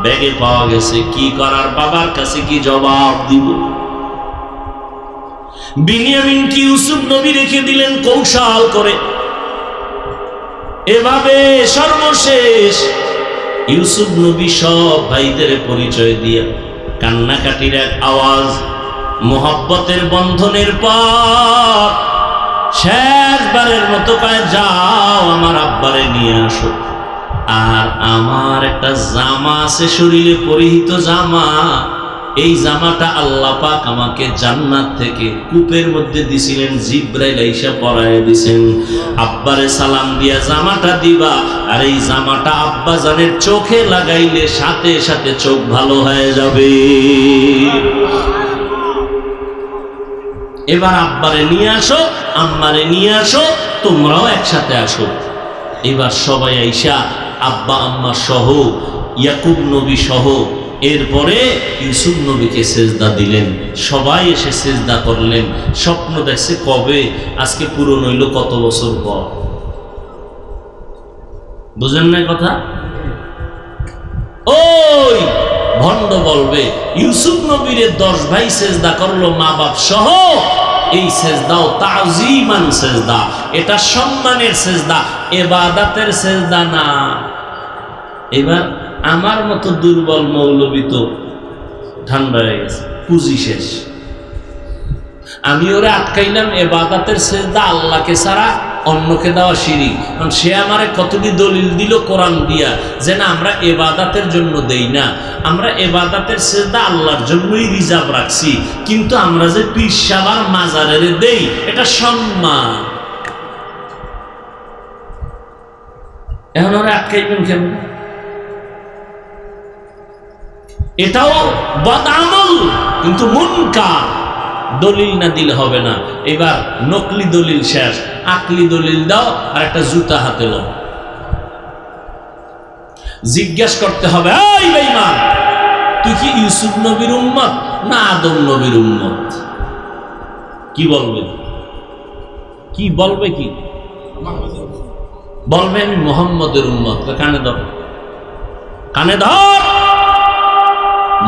Speaker 1: ব্যাগে পাওয়া গেছে। কি করার? বাবার কাছে কি জবাব দিব? বিনিয়ামিন কি ইউসুফ নবী রেখে দিলেন কৌশল করে। এভাবে সর্বশেষ ইউসুফ নবী সব ভাইদের পরিচয় দিয়া কান্নাকাটির এক আওয়াজ, মোহাব্বতের বন্ধনের পর শেষবারের মতো কয় যাও আমার আব্বারে নিয়ে আসো। আর আমার একটা জামা আছে শরীরে পরিহিত জামা, এই জামাটা আল্লাহ পাক আমাকে জান্নাত থেকে কূপের মধ্যে দিছিলেন, জিব্রাইল আইসা পরায় দিছেন। আব্বারে সালাম দিয়া জামাটা দিবা, আর এই জামাটা আব্বা জানের চোখে লাগাইলে সাথে সাথে চোখ ভালো হয়ে যাবে। এবার আব্বারে নিয়ে আসো, আম্মারে নিয়ে আসো, তোমরাও একসাথে আসো। এবার সবাই আইসা আব্বা আম্মা সহ, ইয়াকুব নবী সহ, এরপরে ইউসুফ নবীকে সেজদা দিলেন। সবাই এসে সেজদা করলেন। স্বপ্ন দেখছে কবে? আজকে পূরণ হইল কত বছর পর। বুঝেন না কথা? ওই ভণ্ড বলবে ইউসুফ নবীরে 10 ভাই সেজদা করলো মা বাপ সহ। এই সেজদাও তাজিমান সেজদা, এটা সম্মানের সেজদা, ইবাদতের সেজদা না। এবার আমার মতো দুর্বল মৌলবী তো ঠান্ডা হয়ে গেছে, পুঁজি শেষ। আমি ওরে আটকাইলাম ইবাদতের সেজদা আল্লাহকে ছাড়া অন্যকে দেওয়া শিরিক। কারণ সে আমারে কতটি দলিল দিল কোরআন দিয়া যে না আমরা ইবাদতের জন্য দেই না, আমরা ইবাদতের সেজদা আল্লাহর জন্যই রিজার্ভ রাখছি, কিন্তু আমরা যে পীর সাহেবের মাজারে দেই এটা সম্মান। এখন ওরা আটকাইবেন কেমন? এটাও বদআমল, কিন্তু মুনকার। দলিল না দিলে হবে না। এবার নকলি দলিল শেষ, আকলি দলিল দাও, আর একটা জুতা হাতে লো। জিজ্ঞেস করতে হবে, এই বেঈমান তুই কি ইউসুফ নবীর উম্মত না আদম নবীর উম্মত? কি বলবে? কি বলবে? কি বলবে? আমি মুহাম্মদের উম্মত। কানে ধর, কানে ধর।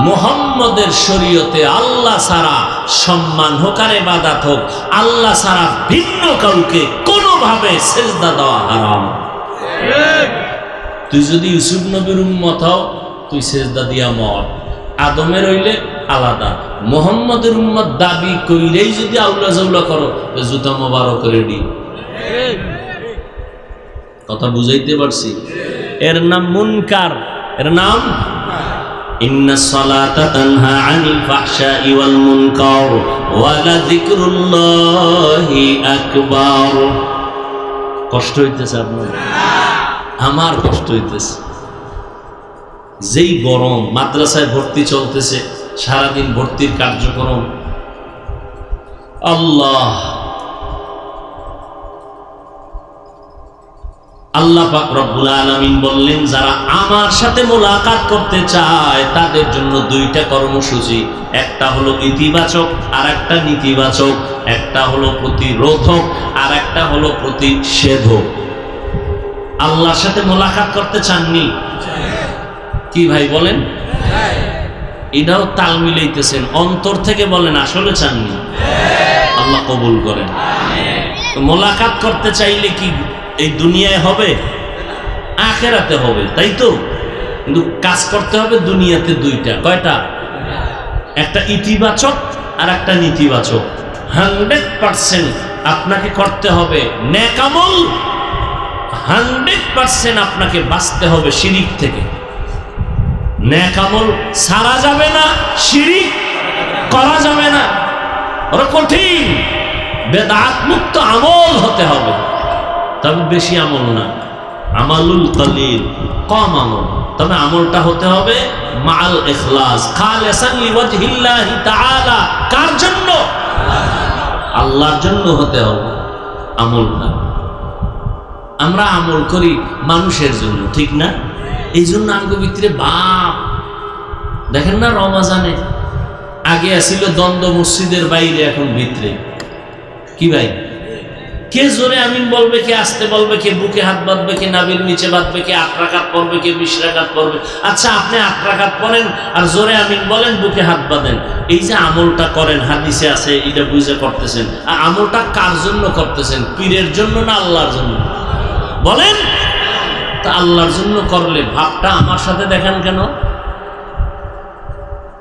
Speaker 1: মুহাম্মদের শরীয়তে আল্লাহ ছাড়া সম্মান হোক আর ইবাদত হোক, আল্লাহ ছাড়া ভিন্ন কাউকে কোনোভাবে সেজদা দেওয়া হারাম। তুই যদি ইউসুফ নবীর উম্মত হও, তুই সেজদা দিয়া মর। আদমের হইলে আলাদা, মুহাম্মদের উম্মত দাবি কইরেই যদি আউলা জাউলা করো, জুতা মোবারক রেডি। কথা বুঝাইতে পারছি? এর নাম মুনকার, এর নাম ইন্নাস সালাতা তানহা আনিল ফাহশাই ওয়াল মুনকার ওয়া লাযিকরুল্লাহি আকবার। কষ্ট হইতেছে আপনার? আমার কষ্ট হইতেছে। যেই গরম, মাদ্রাসায় ভর্তি চলতেছে, সারাদিন ভর্তির কার্যক্রম। আল্লাহ আল্লাহ পাক রব্বুল আলামিন বললেন যারা আমার সাথে মোলাকাত করতে চায় তাদের জন্য 2টা কর্মসূচি, একটা হলো ইতিবাচক আর একটা নেতিবাচক, একটা হলো প্রতিরোধক আর একটা হলো প্রতিষেধক। আল্লাহর সাথে মোলাকাত করতে চাননি? কি ভাই বলেন? এটাও তাল মিলাইতেছেন, অন্তর থেকে বলেন আসলে চাননি? আল্লাহ কবুল করেন। মোলাকাত করতে চাইলে কি এই দুনিয়ায় হবে? আখেরাতে হবে, তাই তো? কিন্তু কাজ করতে হবে দুনিয়াতে 2টা। কয়টা? একটা ইতিবাচক আর একটা নেতিবাচক। 100% আপনাকে করতে হবে নেক আমল, 100% আপনাকে বাঁচতে হবে শিরিক থেকে। নেক আমল ছাড়া যাবে না, শিরিক করা যাবে না। ওরা কঠিন, বেদাত মুক্ত আমল হতে হবে, তবে বেশি আমল না। আমালুল কলিল, কম আমল। তবে আমলটা হতে হবে মাল ইখলাস, খালিসান লিওয়াজহিল্লাহি তাআলা। কার জন্য? আল্লাহর জন্য হতে হবে আমলটা। আমরা আমল করি মানুষের জন্য, ঠিক না? এই জন্য আমাদের ভিতরে বাপ দেখেন না, রমাজানে আগে আসিল দ্বন্দ্ব মসজিদের বাইরে, এখন ভিতরে কি ভাই? কে জোরে আমিন বলবে, কে আসতে বলবে, কে বুকে হাত বাঁধবে, কে নাভির নিচে বাঁধবে, কে 8 রাকাত পড়বে, কে 20 রাকাত পড়বে। আচ্ছা, আপনি 8 রাকাত পড়েন আর জোরে আমিন বলেন, বুকে হাত বাঁধেন, এই যে আমলটা করেন হাদিসে আছে, এটা বুঝে করতেছেন। আর আমলটা কার জন্য করতেছেন? পীরের জন্য না আল্লাহর জন্য? বলেন। তা আল্লাহর জন্য করলে ভাবটা আমার সাথে দেখেন কেন?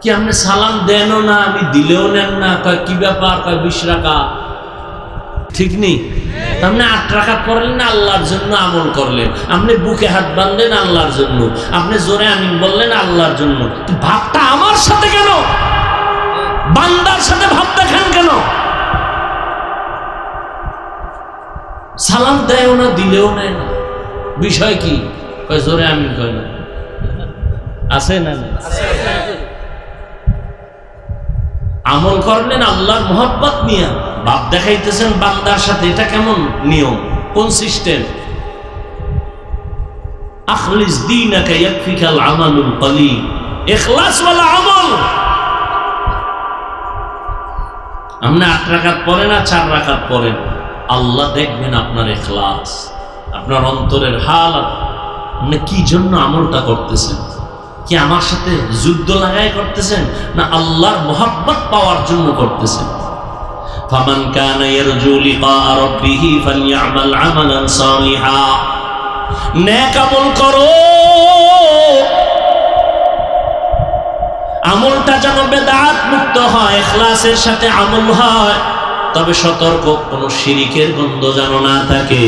Speaker 1: কি আপনি সালাম দেনও না, আমি দিলেও নেন না, কয় কি ব্যাপার, কয় 20 রাকাত, ঠিক নেই? আপনি 8 রাকাত পড়লেন আল্লাহর জন্য আমল করলেন, আপনি বুকে হাত বাঁধলেন আল্লাহর জন্য, আপনি জোরে আমিন বললেন আল্লাহর জন্য। ভাবটা আমার সাথে কেন? বান্দার সাথে ভাব দেখেন কেন? সালাম দেয়ও না, দিলেও নেয় না, বিষয় কি? কয় জোরে আমিন কয় না, আছে না? আমল করলেন আল্লাহর মোহাব্বত নিয়ে, ভাব দেখাইতেছেন বান্দার সাথে। এটা কেমন নিয়ম, কোন সিস্টেম? আখলিস দীনাকা ইয়াকফিকাল আমালুল কলিল, ইখলাস ওয়ালা আমল। আপনি 8 রাকাত পড়েন আর 4 রাকাত পড়েন, আল্লাহ দেখবেন আপনার ইখলাস, আপনার অন্তরের হালত, আপনি কি জন্য আমলটা করতেছেন। কি আমার সাথে যুদ্ধ লাগায় করতেছেন, না আল্লাহর মোহাব্বত পাওয়ার জন্য করতেছেন? ফামান কানা ইয়ারজু লিকা রাব্বিহি ফালইআমাল আমালান সালিহা, নেক আমল করো, আমলটা যেন বেদাত মুক্ত হয়, ইখলাসের সাথে আমল হয়। তবে সতর্ক, কোন শিরিকের গন্ধ যেন না থাকে।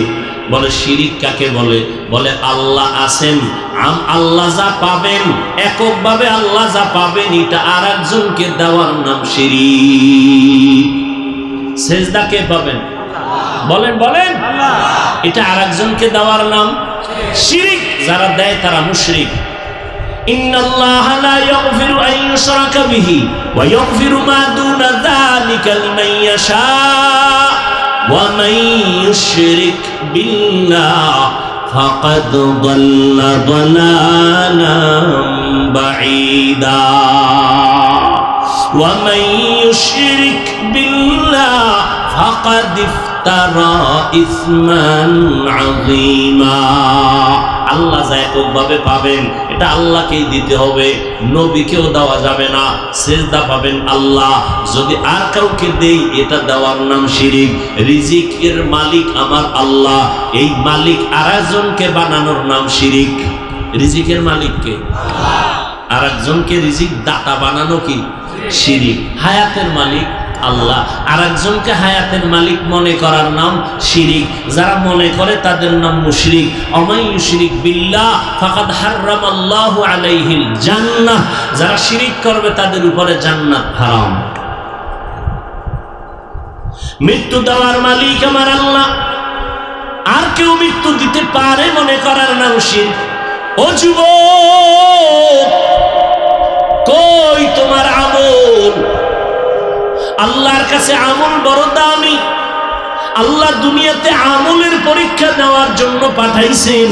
Speaker 1: বলে শিরিক কাকে বলে? বলে আল্লাহ আছেন, আল্লাহ যা পাবেন, এককভাবে আল্লাহ যা পাবেন, এটা আর একজনকে দেওয়ার নাম শিরিক। সেজদা কে পাবেন? বলেন বলেন। এটা আর একজনকে দেওয়ার নাম শিরিক। যারা দেয় তারা মুশরিক। ইন্নাল্লাহা লা ইয়াগফিরু আন ইউশরাকা বিহি ওয়া ইয়াগফিরু মা দুনা যালিকা লিমান ইয়াশা ওয়া মান ইউশরিক বিল্লাহ ফাকাদ দাল্লা দালালান বাঈদা ওয়া মান ইউশরিক বিল্লাহ ফাকাদ ইফতারা ইসমান আযীমা। আল্লাহ যা এককভাবে পাবেন, এটা আল্লাহকেই দিতে হবে, নবীকেও দেওয়া যাবে না। সেজদা পাবেন আল্লাহ, যদি আর কাউকে দেই এটা দেওয়ার নাম শিরিক। রিজিকের মালিক আমার আল্লাহ, এই মালিক আরেকজনকে বানানোর নাম শিরিক। রিজিকের মালিককে আর একজনকে রিজিক দাতা বানানো কি শিরিক। হায়াতের মালিক আল্লাহ, আর একজনকে হায়াতের মালিক মনে করার নাম শিরিক। যারা মনে করে তাদের নাম মুশরিক। ওমাই ইউশরিক বিল্লাহ ফাকাদ হারামাল্লাহু আলাইহিল জান্নাহ, যারা শিরিক করবে তাদের উপরে জান্নাত হারাম। মৃত্যু দেওয়ার মালিক আমার আল্লাহ, আর কেউ মৃত্যু দিতে পারে মনে করার নাম শিরক। ও যুবক, কই তোমার আমল? আল্লাহর কাছে আমল বড় দামি। আল্লাহ দুনিয়াতে আমলের পরীক্ষা দেওয়ার জন্য পাঠাইছেন।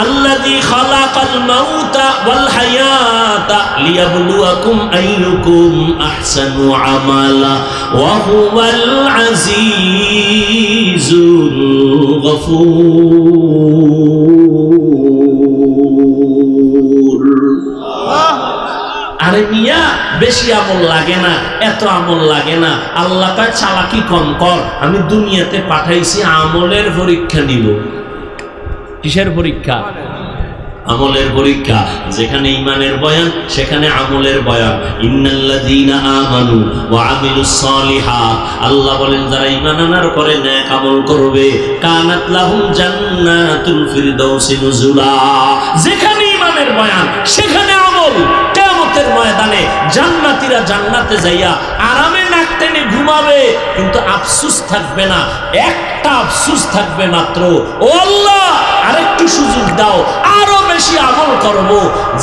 Speaker 1: আল্লাযী খালাকাল মাউতা ওয়াল হায়াতা লিয়াবলুয়াকুম আইয়ুকুম আহসানু আমালা ওয়া হুয়াল আজিজুল গফুর। আরে মিয়া, বেশি আমল লাগে না, এত আমল লাগে না। আল্লাহ তার চালাকি কম কর, আমি দুনিয়াতে পাঠাইছি আমলের পরীক্ষা নিব। কিসের পরীক্ষা? আমলের পরীক্ষা। যেখানে ঈমানের বয়ান সেখানে আমলের বয়ান। ইন্নাল্লাযীনা আমানু ওয়া আমিলুস সালিহাত, আল্লাহ বলেন যারা ঈমান আনার পরে নেক আমল করবে, কানাত লাহুম জান্নাতুল ফিরদাউসি নুজুলা। যেখানে ঈমানের বয়ান সেখানে আমল। কিয়ামতের ময়দানে জান্নাতীরা জান্নাতে যাইয়া আরামে নাক টেনে ঘুমাবে, কিন্তু আফসোস থাকবে না। একটা আফসোস থাকবে মাত্র, ও আল্লাহ আরেকটু সুযোগ দাও, আরো বেশি বেশি আমল করব,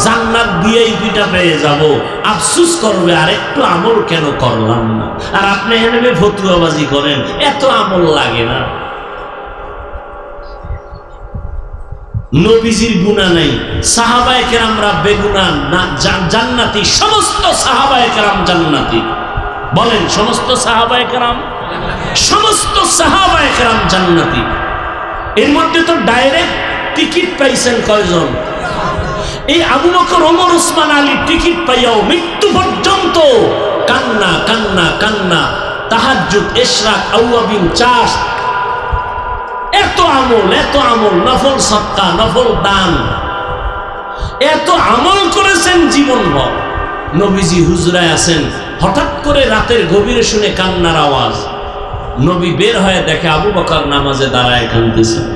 Speaker 1: জান্নাত দিয়েই পিঠা পেয়ে যাব, আফসোস করবে আর একটু আমল কেন করলাম না। আর আপনি এখানে ফতুয়াবাজি করেন, এত আমল লাগে না। নবীজির গুনাহ নাই, সাহাবায়ে কেরামরা বেগুনাহ না, জান্নাতি। সমস্ত সাহাবায়ে কেরাম জান্নাতি। বলেন সমস্ত সাহাবায়ে কেরাম, সমস্ত সাহাবায়ে কেরাম জান্নাতি। এর মধ্যে তো ডাইরেক্ট টিকিট পাইছেন কয়জন? এই আবু বকর, ওমর, ওসমান, আলী টিকিট পাইয়াও মৃত্যু পর্যন্ত কান্না কান্না কান্না, তাহাজ্জুদ, ইশরাক, আওয়াবিন, চাষ, এত আমল, এত আমল, নফল সদকা, নফল দান, এত আমল করেছেন জীবনভর। নবীজি হুজরায় আছেন, হঠাৎ করে রাতের গভীরে শুনে কান্নার আওয়াজ। নবী বের হয়ে দেখে আবু বকর নামাজে দাঁড়ায় কাঁদতেছেন।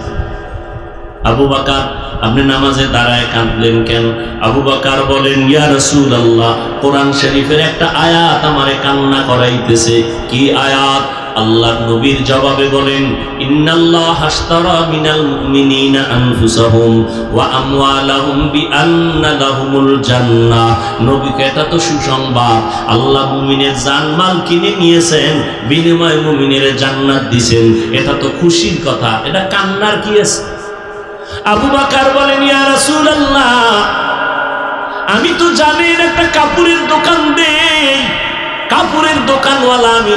Speaker 1: আবু বকর, আপনি নামাজে দাঁড়ায় কাঁদলেন কেন? আবু বকর বলেন, ইয়া রাসূলুল্লাহ, কোরআন শরীফের একটা আয়াত আমারে কান্না করাইতেছে। কি আয়াত? আল্লাহর নবীর জবাবে বলেন, ইন্নাল্লাহ আশতারা মিনাল মুমিনিনা আনফুসাহুম ওয়া আমওয়ালাহুম বিআন্না লাহুমুল জান্নাহ। নবীকে এটা তো সুসংবাদ, আল্লাহ মুমিনের জানমাল কিনে নিয়েছেন, বিনিময়ে মুমিনের জান্নাত দিবেন। এটা তো খুশির কথা, এটা কান্নার কি আছে? আবু বকর বলেন, ইয়া রাসূলুল্লাহ, আমি তো জানি একটা কাপড়ের দোকান দেই, কাপড়ের দোকানওয়ালা আমি।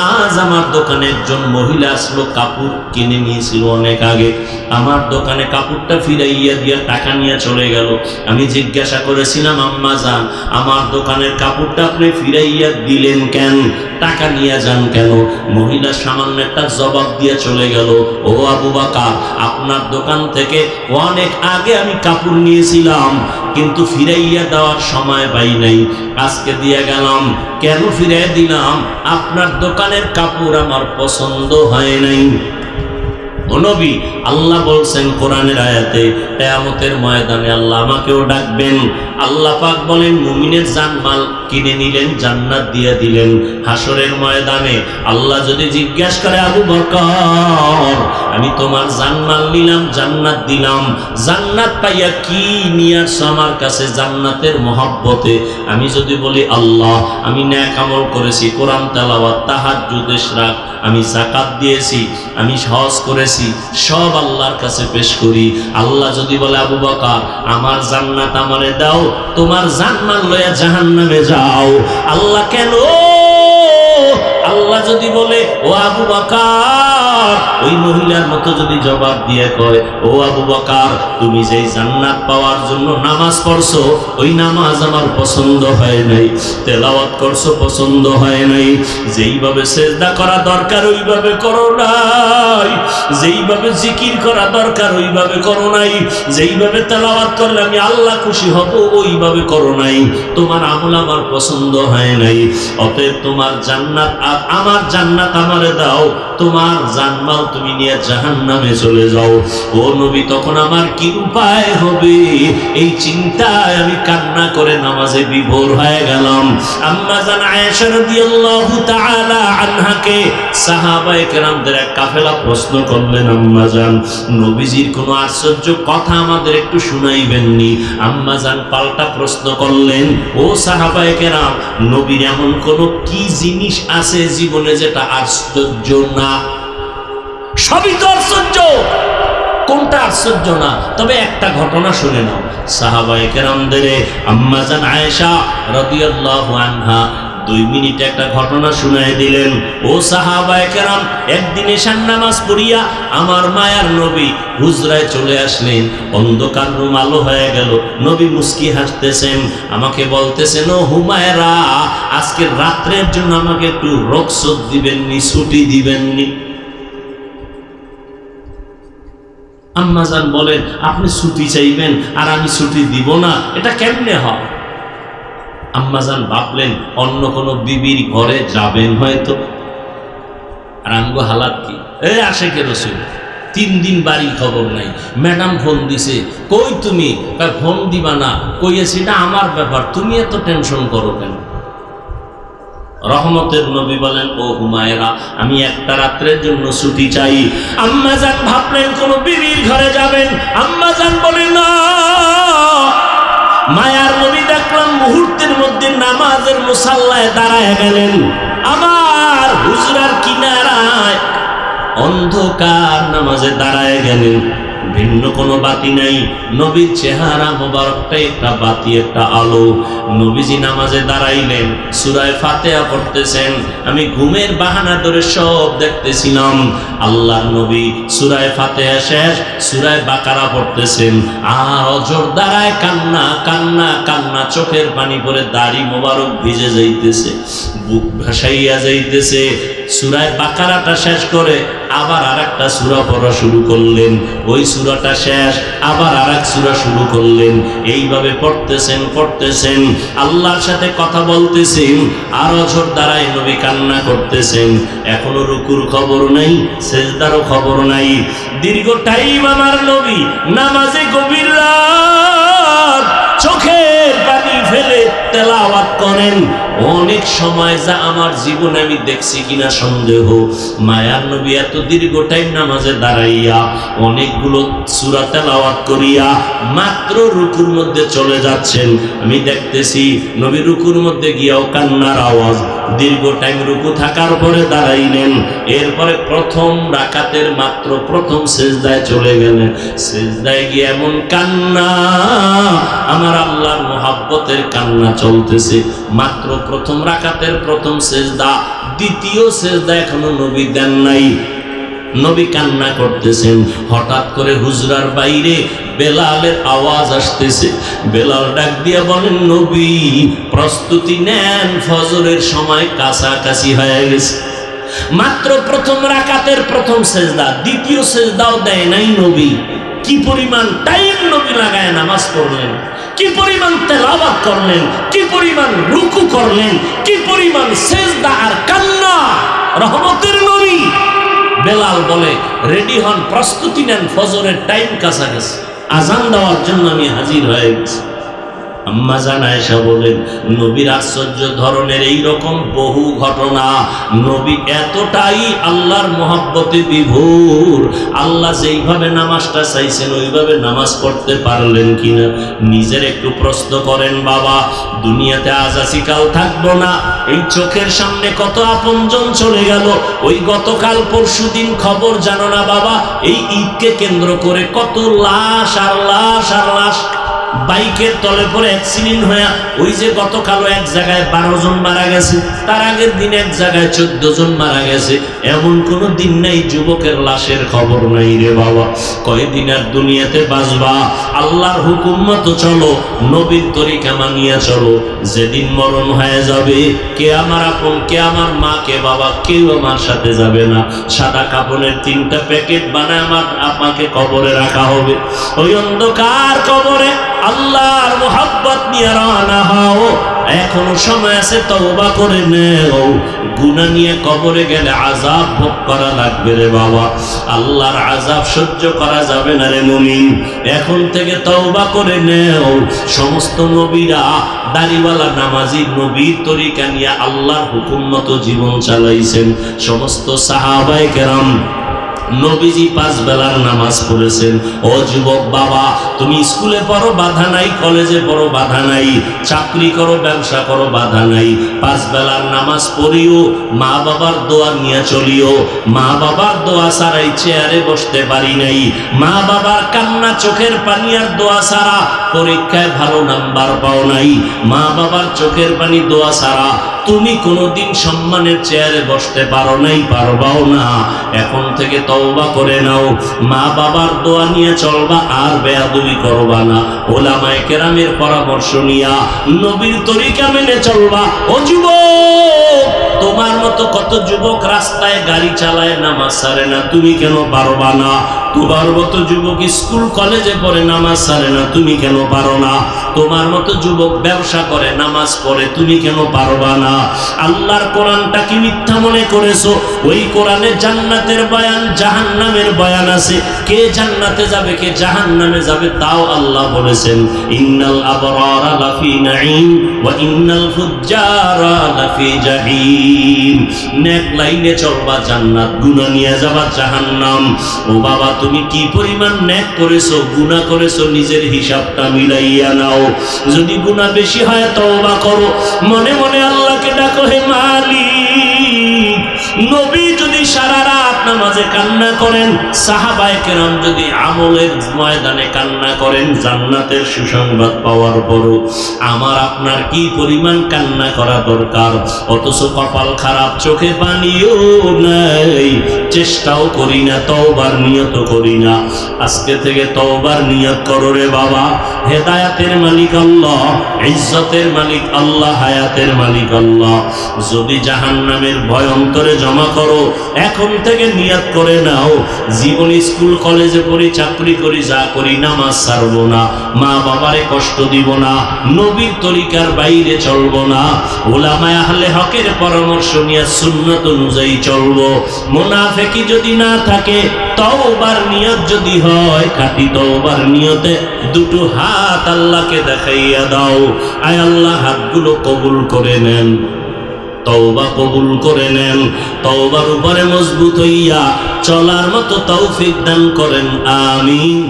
Speaker 1: আজ আমার দোকানে একজন মহিলা আসলো, কাপড় কিনে নিয়েছিল অনেক আগে। আমার দোকানে কাপড়টা ফিরাইয়া দিয়ে টাকা নিয়ে চলে গেল। আমি জিজ্ঞাসা করেছিলাম, আম্মা জান, আমার দোকানের কাপড়টা আপনি ফিরাইয়া দিলেন কেন? টাকা নিয়ে যান কেন? মহিলা সামান্য একটা জবাব দিয়ে চলে গেল, ও আবু বকর, আপনার দোকান থেকে অনেক আগে আমি কাপড় নিয়েছিলাম, কিন্তু ফিরাইয়া দেওয়ার সময় পাই নাই, আজকে দিয়ে গেলাম। কেন ফিরাই দিলাম? আপনার দোকানের কাপড় আমার পছন্দ হয় নাই। ও নবী, আল্লাহ বলছেন কোরআনের আয়াতে, কিয়ামতের ময়দানে আল্লাহ আমাকেও ডাকবেন। আল্লাহ পাক বলেন, মুমিনের জানমাল কিনে নিলেন, জান্নাত দিয়ে দিলেন। হাসরের ময়দানে আল্লাহ যদি জিজ্ঞাসা করে, আবু বকর, আমি তোমার জানমাল নিলাম, জান্নাত দিলাম, জান্নাত পাইয়া কি নিয়ে আসছো আমার কাছে জান্নাতের মহব্বতে? আমি যদি বলি, আল্লাহ, আমি নেক আমল করেছি, কোরআন তেলাওয়াত, তাহাজ্জুদ, ইশরাক, আমি যাকাত দিয়েছি, আমি হজ করেছি, সব আল্লাহর কাছে পেশ করি। আল্লাহ যদি বলে, আবু বকর, আমার জান্নাত আমারে দাও, তোমার জানমাল লইয়া জাহান্নামে যাও। আল্লাহ কেন? আল্লাহ যদি বলে, ও আবু বকর, ওই মহিলার মতো যদি জবাব দিয়ে কয়, ও আবু বকর, তুমি যেই জান্নাত পাওয়ার জন্য নামাজ পড়ছো, ওই নামাজ আমার পছন্দ হয় নাই, তেলাওয়াত করছো পছন্দ হয় নাই, যেইভাবে সিজদা করা দরকার ওইভাবে করো নাই, যেইভাবে জিকির করা দরকার ওইভাবে করো নাই, যেইভাবে তেলাওয়াত করলে আমি আল্লাহ খুশি হব ওইভাবে করো নাই, তোমার আমল আমার পছন্দ হয় নাই। অতএব তোমার জান্নাত আর আমার জান্নাত আমারে দাও, তোমার জানমাল তুমি নিয়ে জাহান্নামে চলে যাও। ও নবী, তখন আমার কি উপায় হবে? এই চিন্তায় আমি কান্না করে নামাজে বিভোর হয়ে গেলাম। আম্মা জান আয়েশা রাদিয়াল্লাহু তাআলা আনহাকে সাহাবায়ে কেরামদের এক কাফেলা প্রশ্ন করলেন, আম্মা জান, নবীজির কোনো আশ্চর্য কথা আমাদের একটু শুনাইবেননি? আম্মা জান পাল্টা প্রশ্ন করলেন, ও সাহাবায়ে কেরাম, নবীর এমন কোনো কি জিনিস আছে জীবনে যেটা আশ্চর্য না? সবই তো আশ্চর্য, কোনটা আশ্চর্য না? তবে একটা ঘটনা শুনে নাও। সাহাবায়ে কেরামদের আম্মা জান আয়েশা রাদিয়াল্লাহু আনহা 2 মিনিটে একটা ঘটনা শুনাই দিলেন। ও সাহাবায়ে কেরাম, একদিন এশার নামাজ পড়িয়া আমার মায়ার নবী হুজরায় চলে আসলেন। অন্ধকার রুম আলো হয়ে গেল। নবী মুস্কি হাসতেছেন, আমাকে বলতেছেন, ও হুমায়রা, আজকের রাত্রের জন্য আমাকে একটু রুখসত দিবেননি, ছুটি দিবেননি? আম্মাজান বলেন, আপনি ছুটি চাইবেন আর আমি ছুটি দিব না, এটা কেমনে হয়? আম্মাজান ভাবলেন অন্য কোনো বিবির ঘরে যাবেন হয়তো। আর আমগো হালাত কি? আশেকে রসুল 3 দিন বাড়ি খবর নাই। ম্যাডাম ফোন দিছে, কই তুমি? ফোন দিবা না, কইয়েছি না আমার ব্যাপার, তুমি এত টেনশন করো কেন? রহমতের নবী বলেন, ও হুমায়রা, আমি একটা রাত্রের জন্য ছুটি চাই। আম্মাজান ভাবলেন কোন বিবির ঘরে যাবেন। আম্মাজান বলেন, না, মায়ার নবী দেখলাম মুহূর্তের মধ্যে নামাজের মুসাল্লায় দাঁড়ায় গেলেন। আমার হুজরার কিনারায় অন্ধকার নামাজে দাঁড়ায় গেলেন, ভিন্ন কোনো বাতি নাই, নবীর চেহারা মোবারকটা একটা বাতি, একটা আলো। নবীজি নামাজে দাঁড়াইলেন, সূরা ফাতিহা পড়তেছেন। আমি ঘুমের বাহানা ধরে সব দেখতেছিলাম। আল্লাহর নবী সূরা ফাতিহা শেষ, সূরা বাকারা পড়তেছেন, আর অজর দাঁড়ায় কান্না কান্না কান্না, চোখের পানি পড়ে দাড়ি মোবারক ভিজে যাইতেছে, বুক ভাসাইয়া যাইতেছে। সূরা বাকারাটা শেষ করে আবার আরেকটা সূরা পড়া শুরু করলেন, ওই সূরাটা শেষ আবার আরেক সূরা শুরু করলেন। এইভাবে পড়তেছেন পড়তেছেন, আল্লাহর সাথে কথা বলতেছেন, আর অঝর দ্বারাই নবী কান্না করতেছেন। এখনো রুকুর খবর নাই, সেজদারও খবর নাই। দীর্ঘ টাইম আমার নবী নামাজে গভীর রাত চোখের পানি ফেলে তেলাওয়াত করেন। অনেক সময় যা আমার জীবনে আমি দেখছি কিনা সন্দেহ। মায়ার নবী এত দীর্ঘ টাইম নামাজে দাঁড়াইয়া অনেকগুলো সূরা তেলাওয়াত করিয়া মাত্র রুকুর মধ্যে চলে যাচ্ছেন। আমি দেখতেছি নবী রুকুর মধ্যে গিয়াও কান্নার আওয়াজ। দীর্ঘ টাইম রুকু থাকার পরে দাঁড়াইলেন, এরপরে প্রথম রাকাতের মাত্র প্রথম সেজদায় চলে গেলেন। সেজদায় গিয়ে এমন কান্না, আমার আল্লাহর মুহাব্বতের কান্না চলতেছে। মাত্র প্রথম রাকাতের প্রথম সেজদা, দ্বিতীয় সেজদা এখনো নবী দেন নাই, নবী কান্না করতেছেন। হঠাৎ করে হুজরার বাইরে বেলালের আওয়াজ আসতেছে। বেলাল ডাক দিয়া বলেন, নবী প্রস্তুতি নেন, ফজরের সময় কাছাকাছি হয়ে গেছে। মাত্র প্রথম রাকাতের প্রথম সেজদা, দ্বিতীয় সেজদাও দেয় নাই নবী। কি পরিমাণ টাইম নবী লাগায় নামাজ পড়লেন, কি পরিমাণ তেলাওয়াত করলেন, কি পরিমাণ রুকু করলেন, কি পরিমাণ সেজদা আর কান্না। রহমতের নবী। বেলাল বলে, রেডি হন, প্রস্তুতি নেন, ফজরের টাইম কাছাকাছি, আজান দেওয়ার জন্য আমি হাজির হয়ে গেছি। আম্মা জান আয়েশা বলেন, নবীর আশ্চর্য ধরনের এইরকম বহু ঘটনা। নবী এতটাই আল্লাহর মহব্বতে বিভোর, আল্লাহ যেইভাবে নামাজটা চাইছেন ওইভাবে নামাজ পড়তে পারলেন কিনা নিজের একটু প্রশ্ন করেন। বাবা, দুনিয়াতে আজ আছি কাল থাকবো না, এই চোখের সামনে কত আপনজন চলে গেল। ওই গতকাল পরশুদিন খবর জানো না বাবা, এই ঈদকে কেন্দ্র করে কত লাশ আর লাশ আর লাশ বাইকের তলে পরে অ্যাক্সিডেন্ট হয়ে, ওই যে গতকাল এক জায়গায় 12 জন মারা গেছে, তার আগের দিন এক জায়গায় 14 জন মারা গেছে। এমন কোনো দিন নাই যুবকের লাশের খবর নাই রে বাবা। কয়দিন আর দুনিয়াতে বাঁচবা? আল্লাহর হুকুম মতো চলো, নবীর তরিকা মানিয়া চলো। যেদিন মরণ হয়ে যাবে, কে আমার আপন, কে আমার মা, কে বাবা, কেউ আমার সাথে যাবে না। সাদা কাপড়ের 3টা প্যাকেট বানায় আমার আপনাকে কবরে রাখা হবে। ওই অন্ধকার কবরে আল্লাহর মুহাব্বত নিয়ে রওনা হও। এখনো সময় আছে, তওবা করে নেও। গুনাহ নিয়ে কবরে গেলে আযাব ভোগ করা লাগবে রে বাবা। আল্লাহর আযাব সহ্য করা যাবে না রে মুমিন। এখন থেকে তওবা করে নেও। সমস্ত নবীরা দাড়িওয়ালা নামাজি নবীর তরিকা নিয়ে আল্লাহর হুকুম মতো জীবন চালাইছেন। সমস্ত সাহাবায়ে কেরাম নবীজি 5 বেলার নামাজ পড়েছেন। ও যুবক বাবা, তুমি স্কুলে পড়ো বাধা নাই, কলেজে পড়ো বাধা নাই, চাকরি করো, ব্যবসা করো বাধা নাই, 5 বেলার নামাজ পড়িও, মা বাবার দোয়া নিয়ে চলিও। মা বাবার দোয়া ছাড়াই চেয়ারে বসতে পারি নাই, মা বাবার কান্না চোখের পানি আর দোয়া ছাড়া পরীক্ষায় ভালো নাম্বার পাও নাই, মা বাবার চোখের পানি দোয়া ছাড়া তুমি কোনোদিন সম্মানের চেয়ারে বসতে পারো নাই, পারবাও না। এখন থেকে তওবা করে নাও, মা বাবার দোয়া নিয়ে চলবা, আর বেয়াদবি করবা না। ওলামায়ে কেরামের পরামর্শ নিয়া নবীর তরিকা মেনে চলবা। ও যুবক, তোমার মতো কত যুবক রাস্তায় গাড়ি চালায়, নামাজ ছাড়ে না, তুমি কেন পারবা না? তোমার মতো যুবক স্কুল কলেজে পড়ে, নামাজ ছাড়ে না, তুমি কেন পারো না? তোমার মতো যুবক ব্যবসা করে, নামাজ পড়ে, তুমি কেন পারবা না? আল্লাহর কোরআনটা কি মিথ্যা মনে করেছো? ওই কোরআনে জান্নাতের বয়ান, জাহান্নামের বয়ান আছে। কে জান্নাতে যাবে, কে জাহান্নামে যাবে তাও আল্লাহ বলেছেন। ইন্নাল আবরারা লাফি নাঈম ওয়া ইন্নাল ফুজ্জারা লাফি জাহিম। নেক লাইনে চলবা জান্নাত, গুনাহ নিয়ে যাবা জাহান্নাম। ও বাবা, তুমি কি পরিমাণ নেক করেছো গুনাহ করেছো নিজের হিসাবটা মিলাইয়া নাও। যদি গুনাহ বেশি হয় তওবা করো, মনে মনে আল্লাহকে ডাকো, হে মালিক। নবী যদি সারা রাত নামাজে কান্না করেন, সাহাবায়ে কেরাম যদি আমলের ময়দানে কান্না করেন জান্নাতের সুসংবাদ পাওয়ার পরও, আমার আপনার কি পরিমাণ কান্না করা দরকার। অথচ কপাল খারাপ, চোখে পানিও নাই, চেষ্টাও করি না, তওবার নিয়ত করি না। আজকে থেকে তওবার নিয়ত করো রে বাবা। হেদায়েতের মালিক আল্লাহ, ইজ্জতের মালিক আল্লাহ, হায়াতের মালিক আল্লাহ। যদি জাহান্নামের ভয় অন্তরে জমা করো, এখন থেকে নিয়ত করে নাও, জীবন স্কুল কলেজে পড়ি, চাকরি করি, যা করি, নামাজ ছাড়বো না, মা বাবারে কষ্ট দিব না, নবীর তরিকার বাইরে চলবো না, উলামায়ে আহলে হকের পরামর্শ নিয়ে সুন্নাত অনুযায়ী চলবো। মুনাফিকি যদি না থাকে, তওবার নিয়ত যদি হয়, খাঁটি তওবার নিয়তে দুটো হাত আল্লাহকে দেখাইয়া দাও। আয় আল্লাহ, হাতগুলো কবুল করে নেন, তওবা কবুল করে নেন, তওবার উপরে মজবুত হইয়া চলার মতো তৌফিক দান করেন, আমিন।